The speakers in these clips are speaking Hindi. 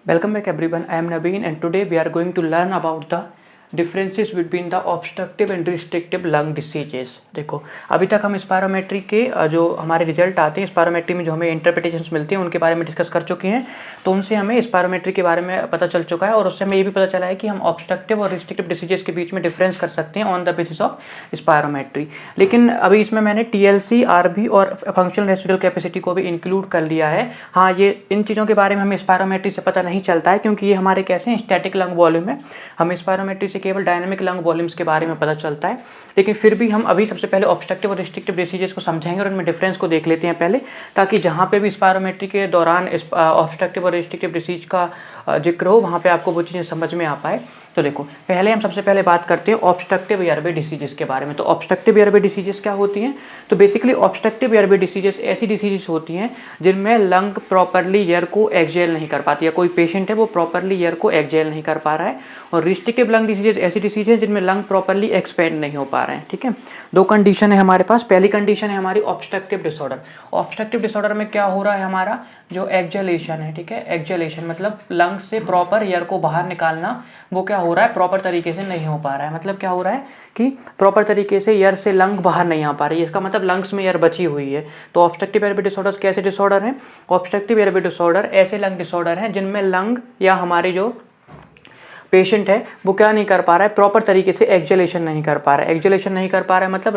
Welcome back everyone. I am Naveen and today we are going to learn about the differences between the obstructive and restrictive lung diseases। देखो अभी तक हम स्पायरोमेट्री के जो हमारे रिजल्ट आते हैं स्पायरोमेट्री में जो हमें इंटरप्रिटेशंस मिलती हैं उनके बारे में डिस्कस कर चुके हैं। तो उनसे हमें स्पायरोमेट्री के बारे में पता चल चुका है और उससे हमें ये भी पता चला है कि हम ऑब्स्ट्रक्टिव और रिस्ट्रिक्टिव डिसीजेस के बीच में डिफरेंस कर सकते हैं on the basis of spirometry. लेकिन अभी इसमें मैंने TLC, RB और फंक्शनल रेसिडुअल कैपेसिटी को भी इंक्लूड कर लिया है। हाँ, ये इन चीज़ों के बारे में हमें स्पायरोमेट्री से पता नहीं चलता है क्योंकि ये हमारे कैसे हैं, स्टैटिक लंग वॉल्यूम है। हमें स्पायरोमेट्री से केवल डायनामिक लंग वॉल्यूम्स के बारे में पता चलता है। लेकिन फिर भी हम अभी सबसे पहले ऑब्स्ट्रक्टिव और रिस्ट्रिक्टिव डिसीजेस को समझेंगे और उनमें डिफरेंस को देख लेते हैं पहले, ताकि जहाँ पे भी स्पायरोमेट्री के दौरान ऑब्स्ट्रक्टिव और रिस्ट्रिक्टिव डिसीज का जिक्र हो वहाँ पे आपको वो चीज़ें समझ में आ पाए। तो देखो पहले हम सबसे पहले बात करते हैं ऑब्स्ट्रक्टिव एयरवे डिसीजेस के बारे में। तो ऑब्स्ट्रक्टिव एयरवे डिसीजेस क्या होती हैं? तो बेसिकली ऑब्स्ट्रक्टिव एयरवे डिसीजेस ऐसी डिसीजेस होती हैं जिनमें लंग प्रॉपरली एयर को एक्सहेल नहीं कर पाती, या कोई पेशेंट है वो प्रॉपरली एयर को एक्सहेल नहीं कर पा रहा है। और रिस्ट्रिक्टिव लंग डिसीजेस ऐसी डिसीज है जिनमें लंग प्रॉपरली एक्सपेंड नहीं हो पा रहे हैं। ठीक है, दो कंडीशन है हमारे पास। पहली कंडीशन है हमारी ऑब्स्ट्रक्टिव डिसऑर्डर। ऑब्स्ट्रक्टिव डिसऑर्डर में क्या हो रहा है, हमारा जो एक्सहेलेशन है, ठीक है, एक्सहेलेशन मतलब लंग से प्रॉपर एयर को बाहर निकालना, वो क्या हो रहा है, प्रॉपर तरीके से नहीं हो पा रहा है। मतलब क्या हो रहा है कि प्रॉपर तरीके से एयर से लंग बाहर नहीं आ पा रही है, इसका मतलब लंग्स में एयर बची हुई है। तो ऑब्स्ट्रक्टिव एयरवे डिसऑर्डर्स कैसे डिसऑर्डर हैं? ऑब्स्ट्रक्टिव एयरवे डिसऑर्डर ऐसे लंग डिसऑर्डर हैं जिनमें लंग या हमारी जो पेशेंट है वो क्या नहीं कर पा रहा है, प्रॉपर तरीके से एक्सहेलेशन नहीं कर पा रहा है। एक्सहेलेशन नहीं कर पा रहा है मतलब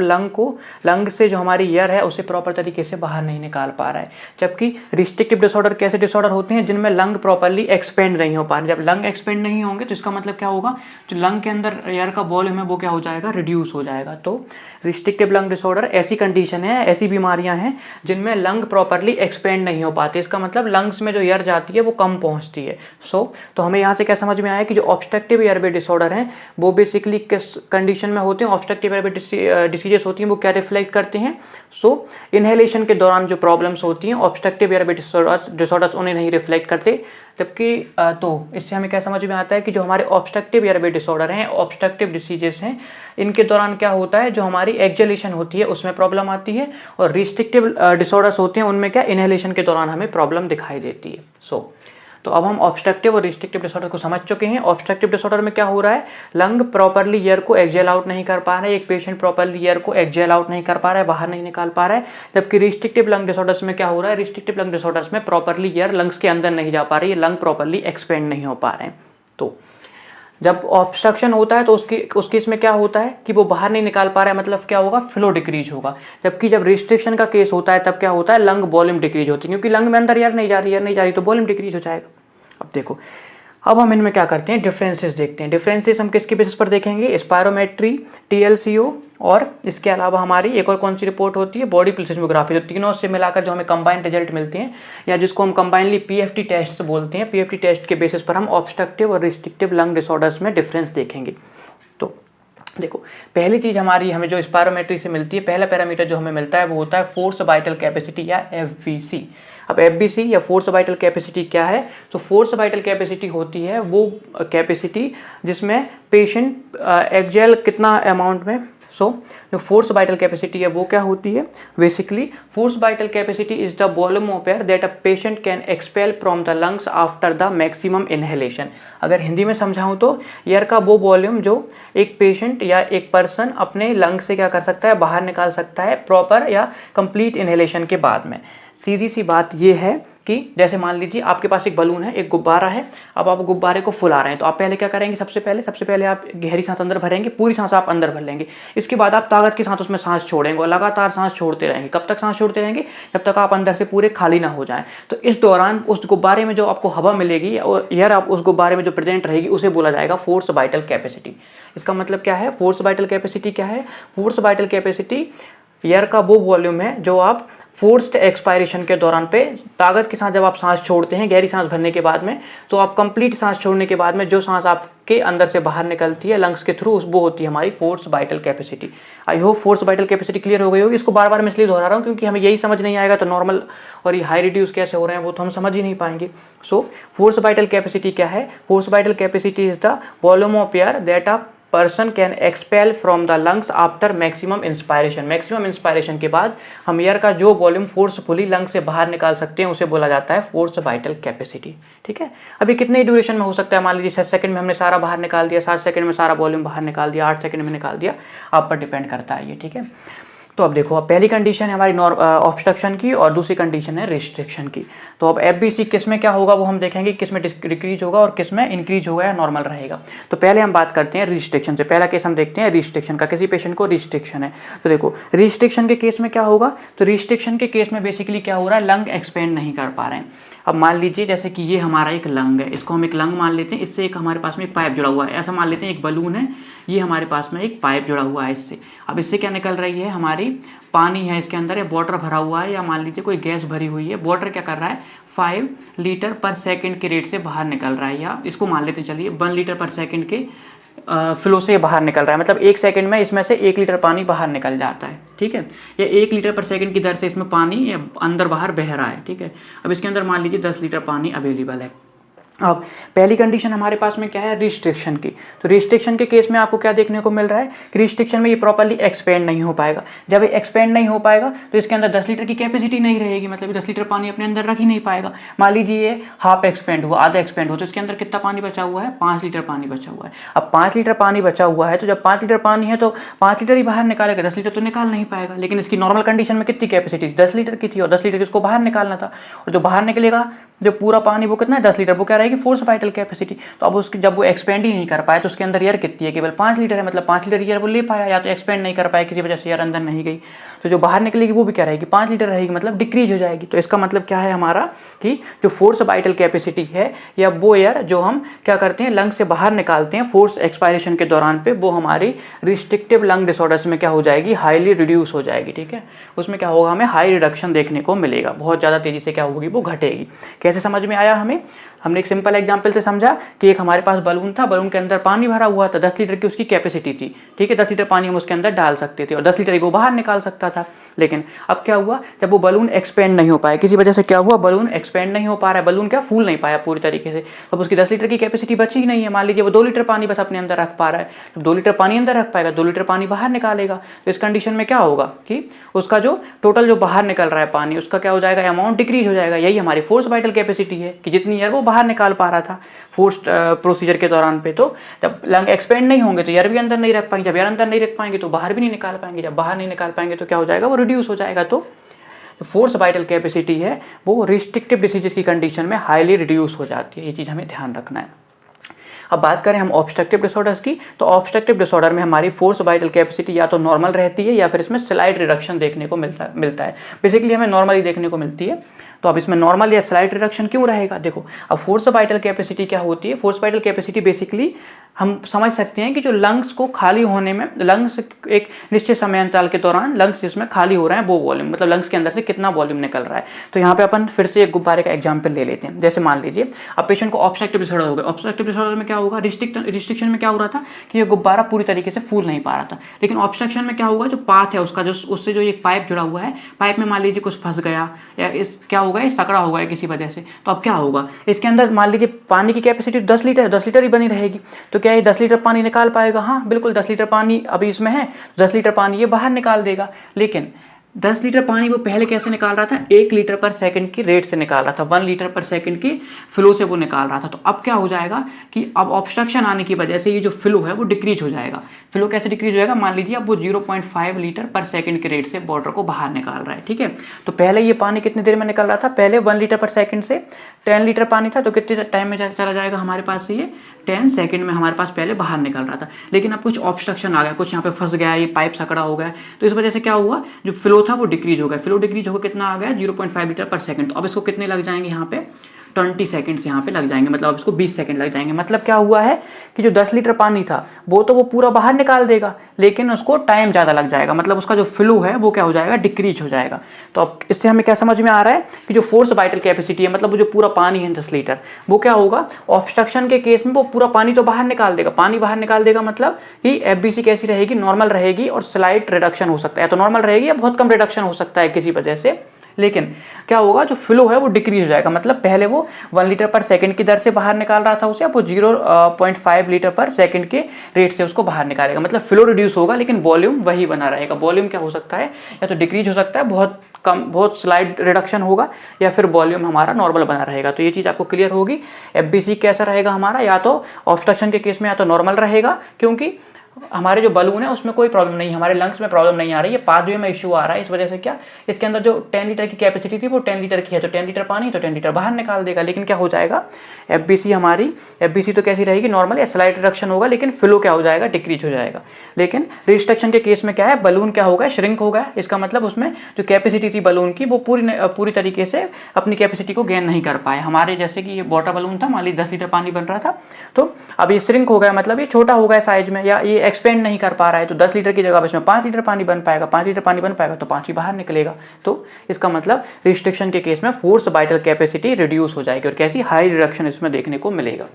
लंग से जो हमारी एयर है उसे प्रॉपर तरीके से बाहर नहीं निकाल पा रहा है। जबकि रिस्ट्रिक्टिव डिसऑर्डर कैसे डिसऑर्डर होते हैं? जिनमें लंग प्रॉपरली एक्सपेंड नहीं हो पा रहे। जब लंग एक्सपेंड नहीं होंगे तो इसका मतलब क्या होगा, जो लंग के अंदर एयर का वॉल्यूम है वो क्या हो जाएगा, रिड्यूस हो जाएगा। तो रिस्ट्रिक्टिव लंग डिसऑर्डर ऐसी कंडीशन है, ऐसी बीमारियां हैं जिनमें लंग प्रॉपरली एक्सपेंड नहीं हो पाते। इसका मतलब लंग्स में जो एयर जाती है वो कम पहुंचती है। तो हमें यहाँ से क्या समझ में आया कि जो ऑब्स्ट्रक्टिव एयरवे डिसऑर्डर हैं वो बेसिकली किस कंडीशन में होते हैं, ऑब्स्ट्रक्टिव एयरवे डिसीजेस होती हैं वो क्या रिफ्लेक्ट करते हैं। इनहेलेशन के दौरान जो प्रॉब्लम्स होती हैं ऑब्स्ट्रक्टिव एयरवे डिसऑर्डर्स उन्हें नहीं रिफ्लेक्ट करते। जबकि तो इससे हमें क्या समझ में आता है कि जो हमारे ऑब्स्ट्रक्टिव एयरवे डिसऑर्डर हैं, ऑब्स्ट्रक्टिव डिसीजेस हैं, इनके दौरान क्या होता है, जो हमारी एक्सहेलेशन होती है उसमें प्रॉब्लम आती है, और रिस्ट्रिक्टिव डिसऑर्डर्स होते हैं उनमें क्या, इनहेलेशन के दौरान हमें प्रॉब्लम दिखाई देती है। तो अब हम ऑब्स्ट्रक्टिव और रिस्ट्रिक्टिव डिसऑर्डर को समझ चुके हैं। ऑब्स्ट्रक्टिव डिसऑर्डर में क्या हो रहा है, लंग प्रॉपरली एयर को एक्सहेल आउट नहीं कर पा रहा है, एक पेशेंट प्रॉपरली एयर को एक्सहेल आउट नहीं कर पा रहा है, बाहर नहीं निकाल पा रहा है। जबकि रिस्ट्रिक्टिव लंग डिसऑर्डर्स में क्या हो रहा है, रिस्ट्रिक्टिव लंग डिसऑर्डर्स में प्रॉपरली एयर लंग्स के अंदर नहीं जा पा रही है, लंग प्रॉपरली एक्सपेंड नहीं हो पा रहे हैं। तो जब ऑब्स्ट्रक्शन होता है तो उसके इसमें क्या होता है कि वो बाहर नहीं निकाल पा रहा है, मतलब क्या होगा, फ्लो डिक्रीज होगा। जबकि जब रिस्ट्रिक्शन का केस होता है तब क्या होता है, लंग वॉल्यूम डिक्रीज होती है, क्योंकि लंग में अंदर एयर नहीं जा रही तो वॉल्यूम डिक्रीज हो जाएगा। अब देखो, अब हम इनमें क्या करते हैं, डिफरेंसेस देखते हैं। डिफरेंसेस हम किसके बेसिस पर देखेंगे, स्पायरोमेट्री, TLCO और इसके अलावा हमारी एक और कौन सी रिपोर्ट होती है, बॉडी प्लेसिस्मोग्राफी। तो तीनों से मिलाकर जो हमें कंबाइंड रिजल्ट मिलते हैं, या जिसको हम कंबाइनली PFT टेस्ट बोलते हैं, PFT टेस्ट के बेसिस पर हम ऑब्स्ट्रक्टिव और रिस्ट्रिक्टिव लंग डिसऑर्डर्स में डिफरेंस देखेंगे। तो देखो, पहली चीज़ हमें जो स्पायरोमेट्री से मिलती है, पहला पैरामीटर जो हमें मिलता है वो होता है फोर्स वाइटल कैपेसिटी या FVC। अब FVC या फोर्स वाइटल कैपेसिटी क्या है? तो फोर्स वाइटल कैपेसिटी होती है वो कैपेसिटी जिसमें पेशेंट एक्सहेल कितना अमाउंट में। जो फोर्स वाइटल कैपेसिटी है वो क्या होती है, basically force vital capacity is the volume of air that a patient can expel from the lungs after the maximum inhalation. अगर हिंदी में समझाऊं तो एयर का वो वॉल्यूम जो एक पेशेंट या एक पर्सन अपने लंग से क्या कर सकता है, बाहर निकाल सकता है प्रॉपर या कंप्लीट इनहेलेशन के बाद में। सीधी सी बात ये है कि जैसे मान लीजिए आपके पास एक बलून है, एक गुब्बारा है, अब आप गुब्बारे को फुला रहे हैं, तो आप पहले क्या करेंगे, सबसे पहले आप गहरी सांस अंदर भरेंगे, पूरी सांस आप अंदर भर लेंगे। इसके बाद आप ताकत के साथ उसमें सांस छोड़ेंगे और लगातार सांस छोड़ते रहेंगे। कब तक सांस छोड़ते रहेंगे? जब तक आप अंदर से पूरे खाली ना हो जाएं। तो इस दौरान उस गुब्बारे में जो आपको हवा मिलेगी और एयर आप उस गुब्बारे में जो प्रेजेंट रहेगी उसे बोला जाएगा फोर्स वाइटल कैपेसिटी। इसका मतलब क्या है, फोर्स वाइटल कैपेसिटी क्या है? फोर्स वाइटल कैपेसिटी एयर का वो वॉल्यूम है जो आप फोर्स्ड एक्सपायरेशन के दौरान पे ताकत के साथ जब आप सांस छोड़ते हैं गहरी सांस भरने के बाद में, तो आप कंप्लीट सांस छोड़ने के बाद में जो सांस आपके अंदर से बाहर निकलती है लंग्स के थ्रू, वो होती है हमारी force vital capacity. I hope force vital capacity clear हो गई होगी। इसको बार बार मैं इसलिए दोहरा रहा हूँ क्योंकि हमें यही समझ नहीं आएगा तो नॉर्मल और ये हाई रिड्यूस कैसे हो रहे हैं वो तो हम समझ ही नहीं पाएंगे। फोर्स वाइटल कैपेसिटी क्या है? Force vital capacity is the volume of air that a person can expel from the lungs after maximum inspiration. Maximum inspiration के बाद हम एयर का जो वॉल्यूम फोर्सफुली लंग्स से बाहर निकाल सकते हैं उसे बोला जाता है फोर्स वाइटल कैपेसिटी। ठीक है, अभी कितने ड्यूरेशन में हो सकता है, मान लीजिए 7 सेकंड में हमने सारा बाहर निकाल दिया, 7 सेकंड में सारा वॉल्यूम बाहर निकाल दिया, 8 सेकंड में निकाल दिया, आप पर डिपेंड करता है ये। ठीक है, तो अब देखो, अब पहली कंडीशन है हमारी ऑब्स्ट्रक्शन की और दूसरी कंडीशन है रिस्ट्रिक्शन की। तो अब एफबीसी किस में क्या होगा वो हम देखेंगे, किस में डिक्रीज होगा और किस में इंक्रीज होगा या नॉर्मल रहेगा। तो पहले हम बात करते हैं रिस्ट्रिक्शन से। पहला केस हम देखते हैं रिस्ट्रिक्शन का, किसी पेशेंट को रिस्ट्रिक्शन है। तो देखो रिस्ट्रिक्शन के केस में क्या होगा, तो रिस्ट्रिक्शन के केस में बेसिकली क्या हो रहा है, लंग एक्सपेंड नहीं कर पा रहे हैं। अब मान लीजिए जैसे कि ये हमारा एक लंग है, इसको हम एक लंग मान लेते हैं, इससे एक हमारे पास में एक पाइप जुड़ा हुआ है, ऐसा मान लेते हैं एक बलून है, ये हमारे पास में एक पाइप जुड़ा हुआ है इससे। अब इससे क्या निकल रही है, हमारी पानी है इसके अंदर, या वाटर भरा हुआ है, या मान लीजिए कोई गैस भरी हुई है। वाटर क्या कर रहा है, 5 लीटर पर सेकंड के रेट से बाहर निकल रहा है, या इसको मान लेते चलिए 1 लीटर पर सेकंड के फ्लो से बाहर निकल रहा है। मतलब 1 सेकंड में इसमें से 1 लीटर पानी बाहर निकल जाता है। ठीक है, या 1 लीटर पर सेकंड की दर से इसमें पानी अंदर बाहर बह रहा है। ठीक है, अब इसके अंदर मान लीजिए 10 लीटर पानी अवेलेबल है। अब पहली कंडीशन हमारे पास में क्या है, रिस्ट्रिक्शन की। तो रिस्ट्रिक्शन के केस में आपको क्या देखने को मिल रहा है कि रिस्ट्रिक्शन में ये प्रॉपर्ली एक्सपेंड नहीं हो पाएगा। जब ये एक्सपेंड नहीं हो पाएगा तो इसके अंदर 10 लीटर की कैपेसिटी नहीं रहेगी, मतलब 10 लीटर पानी अपने अंदर रख ही नहीं पाएगा। मान लीजिए ये हाफ एक्सपेंड हुआ, आधा एक्सपेंड हुआ, तो इसके अंदर कितना पानी बचा हुआ है, 5 लीटर पानी बचा हुआ है। अब 5 लीटर पानी बचा हुआ है, तो जब 5 लीटर पानी है तो 5 लीटर ही बाहर निकालेगा, 10 लीटर तो निकाल नहीं पाएगा। लेकिन इसकी नॉर्मल कंडीशन में कितनी कैपेसिटी थी, 10 लीटर की थी, और 10 लीटर इसको बाहर निकालना था। और जो बाहर निकलेगा जो पूरा पानी वो कितना है, 10 लीटर, वो क्या रहेगी, फोर्स वाइटल कैपेसिटी। तो अब उसकी जब वो एक्सपेंड ही नहीं कर पाए तो उसके अंदर एयर कितनी है, केवल 5 लीटर है, मतलब 5 लीटर एयर वो ले पाया, या तो एक्सपेंड नहीं कर पाया किसी वजह से एयर अंदर नहीं गई, तो जो बाहर निकलेगी वो भी क्या रहेगी, 5 लीटर रहेगी, मतलब डिक्रीज हो जाएगी। तो इसका मतलब क्या है हमारा कि जो फोर्स वाइटल कैपेसिटी है, या वो एयर जो हम क्या करते हैं लंग से बाहर निकालते हैं फोर्स एक्सपायरेशन के दौरान पे, वो हमारी रिस्ट्रिक्टिव लंग डिसऑर्डर्स में क्या हो जाएगी, हाईली रिड्यूस हो जाएगी। ठीक है, उसमें क्या होगा, हमें हाई रिडक्शन देखने को मिलेगा, बहुत ज़्यादा तेजी से क्या होगी, वो घटेगी। कैसे समझ में आया हमें, हमने एक सिंपल एग्जांपल से समझा कि एक हमारे पास बलून था, बलून के अंदर पानी भरा हुआ था, 10 लीटर की उसकी कैपेसिटी थी। ठीक है, 10 लीटर पानी हम उसके अंदर डाल सकते थे और 10 लीटर ही वो बाहर निकाल सकता था। लेकिन अब क्या हुआ, जब वो बलून एक्सपेंड नहीं हो पाया, किसी वजह से क्या हुआ, बलून एक्सपेंड नहीं हो पा रहा है, बलून क्या फूल नहीं पाया पूरी तरीके से, अब उसकी 10 लीटर की कैपेसिटी बची ही नहीं है। मान लीजिए वो 2 लीटर पानी बस अपने अंदर रख पा रहा है, जब 2 लीटर पानी अंदर रख पाएगा, 2 लीटर पानी बाहर निकालेगा, तो इस कंडीशन में क्या होगा कि उसका जो टोटल जो बाहर निकल रहा है पानी, उसका क्या हो जाएगा, अमाउंट डिक्रीज हो जाएगा। यही हमारी फोर्स वाइटल कैपेसिटी है कि जितनी एयर वो बाहर निकाल पा रहा था फोर्स प्रोसीजर के दौरान पे। तो जब लंग एक्सपेंड नहीं होंगे तो एयर भी अंदर नहीं रख पाएंगे, जब एयर अंदर नहीं रख पाएंगे तो बाहर भी नहीं निकाल पाएंगे, जब बाहर नहीं निकाल पाएंगे तो क्या हो जाएगा, वो रिड्यूस हो जाएगा। तो फोर्स वाइटल कैपेसिटी है वो रिस्ट्रिक्टिव डिसीजेस की कंडीशन में हाईली रिड्यूस हो जाती है, ये चीज़ हमें ध्यान रखना है। अब बात करें हम ऑब्स्ट्रक्टिव डिसऑर्डर्स की, तो ऑब्स्ट्रक्टिव डिसऑर्डर में हमारी फोर्स वाइटल कैपेसिटी या तो नॉर्मल रहती है या फिर इसमें स्लाइड रिडक्शन देखने को मिलता है। बेसिकली हमें नॉर्मली देखने को मिलती है। तो अब इसमें नॉर्मल या स्लाइड रिडक्शन क्यों रहेगा, देखो अब फोर्स वाइटल कैपेसिटी क्या होती है, फोर्स वाइटल कैपेसिटी बेसिकली हम समझ सकते हैं कि जो लंग्स को खाली होने में, लंग्स एक निश्चित समय अंतराल के दौरान लंग्स जिसमें खाली हो रहे हैं वो वॉल्यूम, मतलब लंग्स के अंदर से कितना वॉल्यूम निकल रहा है। तो यहाँ पे अपन फिर से एक गुब्बारे का एग्जांपल ले लेते हैं। जैसे मान लीजिए अब पेशेंट को ऑब्स्ट्रक्टिव डिसऑर्डर हो गया, ऑब्स्ट्रक्टिव डिसऑर्डर में क्या होगा, रिस्ट्रिक्शन में क्या हो रहा था कि ये गुब्बारा पूरी तरीके से फूल नहीं पा रहा था। लेकिन ऑब्स्ट्रक्शन में क्या होगा, जो पाथ है उसका, जो उससे जो एक पाइप जुड़ा हुआ है, पाइप में मान लीजिए कुछ फंस गया या इस क्या होगा, ये सकड़ा होगा किसी वजह से, तो अब क्या होगा, इसके अंदर मान लीजिए पानी की कैपेसिटी 10 लीटर है, 10 लीटर ही बनी रहेगी। तो क्या ये 10 लीटर पानी निकाल पाएगा, हाँ बिल्कुल 10 लीटर पानी अभी इसमें है, 10 लीटर पानी ये बाहर निकाल देगा। लेकिन 10 लीटर पानी वो पहले कैसे निकाल रहा था, 1 लीटर पर सेकंड की रेट से निकाल रहा था, 1 लीटर पर सेकंड की फ्लो से वो निकाल रहा था। तो अब क्या हो जाएगा कि अब ऑब्स्ट्रक्शन आने की वजह से ये जो फ्लो है वो डिक्रीज हो जाएगा। फ्लो कैसे डिक्रीज हो जाएगा, मान लीजिए अब वो 0.5 लीटर पर सेकंड के रेट से वाटर को बाहर निकाल रहा है। ठीक है, तो पहले ये पानी कितनी देर में निकल रहा था, पहले 1 लीटर पर सेकंड से 10 लीटर पानी था, तो कितने टाइम में चला जाएगा हमारे पास से, ये 10 सेकंड में हमारे पास पहले बाहर निकल रहा था। लेकिन अब कुछ ऑब्स्ट्रक्शन आ गया, कुछ यहाँ पे फंस गया, ये पाइप सकड़ा हो गया, तो इस वजह से क्या हुआ, जो फ्लो था वो डिक्रीज हो गया। फ्लो डिक्रीज होकर कितना आ गया, 0.5 लीटर पर सेकंड। तो अब इसको कितने लग जाएंगे, यहाँ पे 20 सेकंड्स यहाँ पे लग जाएंगे, मतलब अब इसको 20 सेकंड लग जाएंगे। मतलब क्या हुआ है कि जो 10 लीटर पानी था वो तो वो पूरा बाहर निकाल देगा, लेकिन उसको टाइम ज़्यादा लग जाएगा, मतलब उसका जो फ्लो है वो क्या हो जाएगा, डिक्रीज हो जाएगा। तो अब इससे हमें क्या समझ में आ रहा है कि जो फोर्स वाइटल कैपेसिटी है, मतलब वो जो पूरा पानी है 10 लीटर, वो क्या होगा, ऑब्स्ट्रक्शन के केस में वो पूरा पानी तो बाहर निकाल देगा, पानी बाहर निकाल देगा, मतलब कि एफबीसी कैसी रहेगी, नॉर्मल रहेगी और स्लाइट रिडक्शन हो सकता है, तो नॉर्मल रहेगी या बहुत कम रिडक्शन हो सकता है किसी वजह से। लेकिन क्या होगा, जो फ्लो है वो डिक्रीज हो जाएगा। मतलब पहले वो 1 लीटर पर सेकंड की दर से बाहर निकाल रहा था उसे, अब वो 0.5 लीटर पर सेकंड के रेट से उसको बाहर निकालेगा। मतलब फ्लो रिड्यूस होगा लेकिन वॉल्यूम वही बना रहेगा। वॉल्यूम क्या हो सकता है, या तो डिक्रीज हो सकता है, बहुत कम, बहुत स्लाइड रिडक्शन होगा, या फिर वॉल्यूम हमारा नॉर्मल बना रहेगा। तो ये चीज़ आपको क्लियर होगी। एफबीसी कैसा रहेगा हमारा, या तो ऑब्स्ट्रक्शन के केस में या तो नॉर्मल रहेगा, क्योंकि हमारे जो बलून है उसमें कोई प्रॉब्लम नहीं है, हमारे लंग्स में प्रॉब्लम नहीं आ रही है, पाथवे में इशू आ रहा है। इस वजह से क्या, इसके अंदर जो 10 लीटर की कैपेसिटी थी वो 10 लीटर की है, तो 10 लीटर पानी तो 10 लीटर बाहर निकाल देगा। लेकिन क्या हो जाएगा, एफबीसी हमारी, एफबीसी तो कैसी रहेगी, नॉर्मल या स्लाइड रिडक्शन होगा, लेकिन फ्लो क्या हो जाएगा, डिक्रीज हो जाएगा। लेकिन रिस्ट्रक्शन के केस में क्या है, बलून क्या होगा, श्रिंक होगा। इसका मतलब उसमें जो कैपेसिटी थी बलून की वो पूरी तरीके से अपनी कैपेसिटी को गेन नहीं कर पाए। हमारे जैसे कि ये वाटर बलून था, मान लीजिए 10 लीटर पानी बन रहा था, तो अब ये श्रिंक हो गया, मतलब ये छोटा हो गया साइज में, या ये एक्सपेंड नहीं कर पा रहा है। तो 10 लीटर की जगह इसमें 5 लीटर पानी बन पाएगा, 5 लीटर पानी बन पाएगा तो 5 ही बाहर निकलेगा। तो इसका मतलब रिस्ट्रिक्शन के केस में फोर्स वाइटल कैपेसिटी रिड्यूस हो जाएगी, और कैसी, हाई रिडक्शन इसमें देखने को मिलेगा।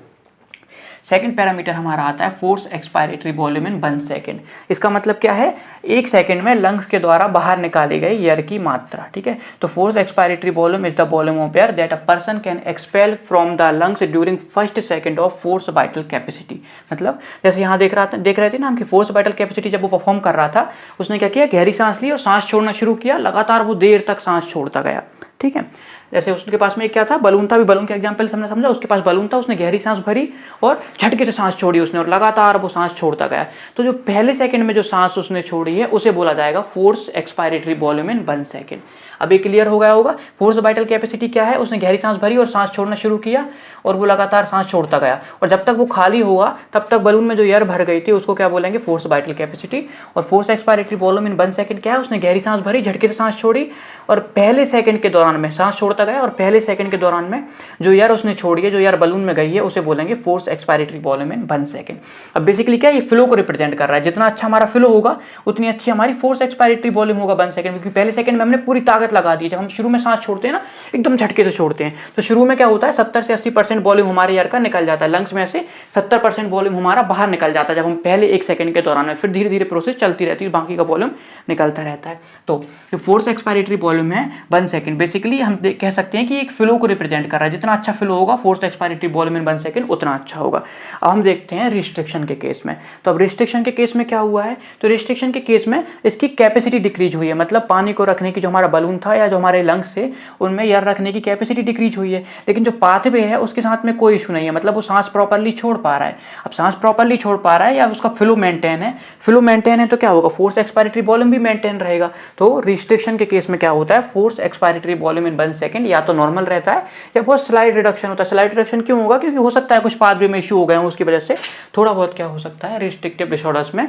सेकंड पैरामीटर हमारा आता है फोर्स एक्सपायरेटरी वॉल्यूम इन 1 सेकेंड। इसका मतलब क्या है, 1 सेकेंड में लंग्स के द्वारा बाहर निकाली गई एयर की मात्रा। ठीक है, तो force expiratory volume is the volume of air that a person can expel from the lungs during first second of force vital capacity. मतलब जैसे यहाँ देख रहे थे ना हम कि फोर्स वाइटल कैपेसिटी जब वो परफॉर्म कर रहा था, उसने क्या किया, गहरी सांस ली और सांस छोड़ना शुरू किया, लगातार वो देर तक सांस छोड़ता गया। ठीक है, जैसे उसके पास में क्या था, बलून था, भी बलून के एग्जांपल हमने समझा, उसके पास बलून था, उसने गहरी सांस भरी और झटके से सांस छोड़ी उसने, और लगातार वो सांस छोड़ता गया। तो जो पहले सेकंड में जो सांस उसने छोड़ी है उसे बोला जाएगा फोर्स एक्सपायरेटरी वॉल्यूम इन 1 सेकेंड। अब ये क्लियर हो गया होगा। फोर्स वाइटल कैपेसिटी क्या है, उसने गहरी सांस भरी और सांस छोड़ना शुरू किया, और वो लगातार सांस छोड़ता गया, और जब तक वो खाली होगा तब तक बलून में जो एयर भर गई थी उसको क्या बोलेंगे, फोर्स वाइटल कैपेसिटी। और फोर्स एक्सपायरेटरी वॉल्यूम इन 1 सेकेंड क्या है, उसने गहरी सांस भरी, झटके से सांस छोड़ी, और पहले सेकंड के दौरान में सांस छोड़ता गया, और पहले सेकंड के दौरान में जो एयर उसने छोड़ी है, जो एयर बलून में गई है, उसे बोलेंगे फोर्स एक्सपायरेटरी वॉल्यूम इन 1 सेकेंड। अब बेसिकली क्या, ये फ्लो को रिप्रेजेंट कर रहा है। जितना अच्छा हमारा फ्लो होगा उतनी अच्छी हमारी फोर्स एक्सपायरेटरी वॉल्यूम होगा 1 सेकेंड, क्योंकि पहले सेकंड में हमने पूरी ताकत लगा दी। जब हम शुरू में सांस छोड़ते हैं ना, एकदम झटके से छोड़ते हैं, तो शुरू में क्या होता है, 70 से 80% वॉल्यूम हमारे एयर का निकल जाता है, लंग्स में से 70% वॉल्यूम हमारा बाहर निकल जाता है जब हम पहले 1 सेकंड के दौरान में। फिर धीरे धीरे प्रोसेस चलती रहती है, बाकी का वॉल्यूम निकलता रहता है। तो जो फोर्स एक्सपायरेटरी वॉल्यूम है 1 सेकंड, बेसिकली हम कह सकते हैं कि एक फ्लो को रिप्रेजेंट कर रहा है। जितना अच्छा फ्लो होगा फोर्स एक्सपायरेटरी वॉल्यूम इन 1 सेकंड उतना अच्छा होगा। अब हम देखते हैं रिस्ट्रिक्शन के केस में। तो अब रिस्ट्रिक्शन के केस में क्या हुआ है, तो रिस्ट्रिक्शन के केस में इसकी कैपेसिटी डिक्रीज हुई है। मतलब पानी को रखने की जो हमारा बलून था या जो हमारे लंग्स से, उनमें एयर रखने की कैपेसिटी डिक्रीज हुई है, लेकिन जो पाथवे है उसके साथ में कोई इशू नहीं है। मतलब वो सांस प्रॉपर्ली छोड़ पा रहा है। अब सांस प्रॉपर्ली छोड़ पा रहा है या उसका फ्लो मेंटेन है, फ्लो मेंटेन है तो क्या होगा, फोर्स एक्सपायरेटरी वॉल्यूम भी मेंटेन रहेगा। तो रिस्ट्रिक्शन के केस में क्या होता है, फोर्स एक्सपायरेटरी वॉल्यूम इन 1 सेकंड या तो नॉर्मल रहता है या बहुत स्लाइड रिडक्शन होता है। स्लाइड रिडक्शन क्यों होगा, क्योंकि हो सकता है कुछ पाथवे में इशू हो गए हो, उसकी वजह से थोड़ा बहुत क्या हो सकता है, रिस्ट्रिक्टिव डिसऑर्डर्स में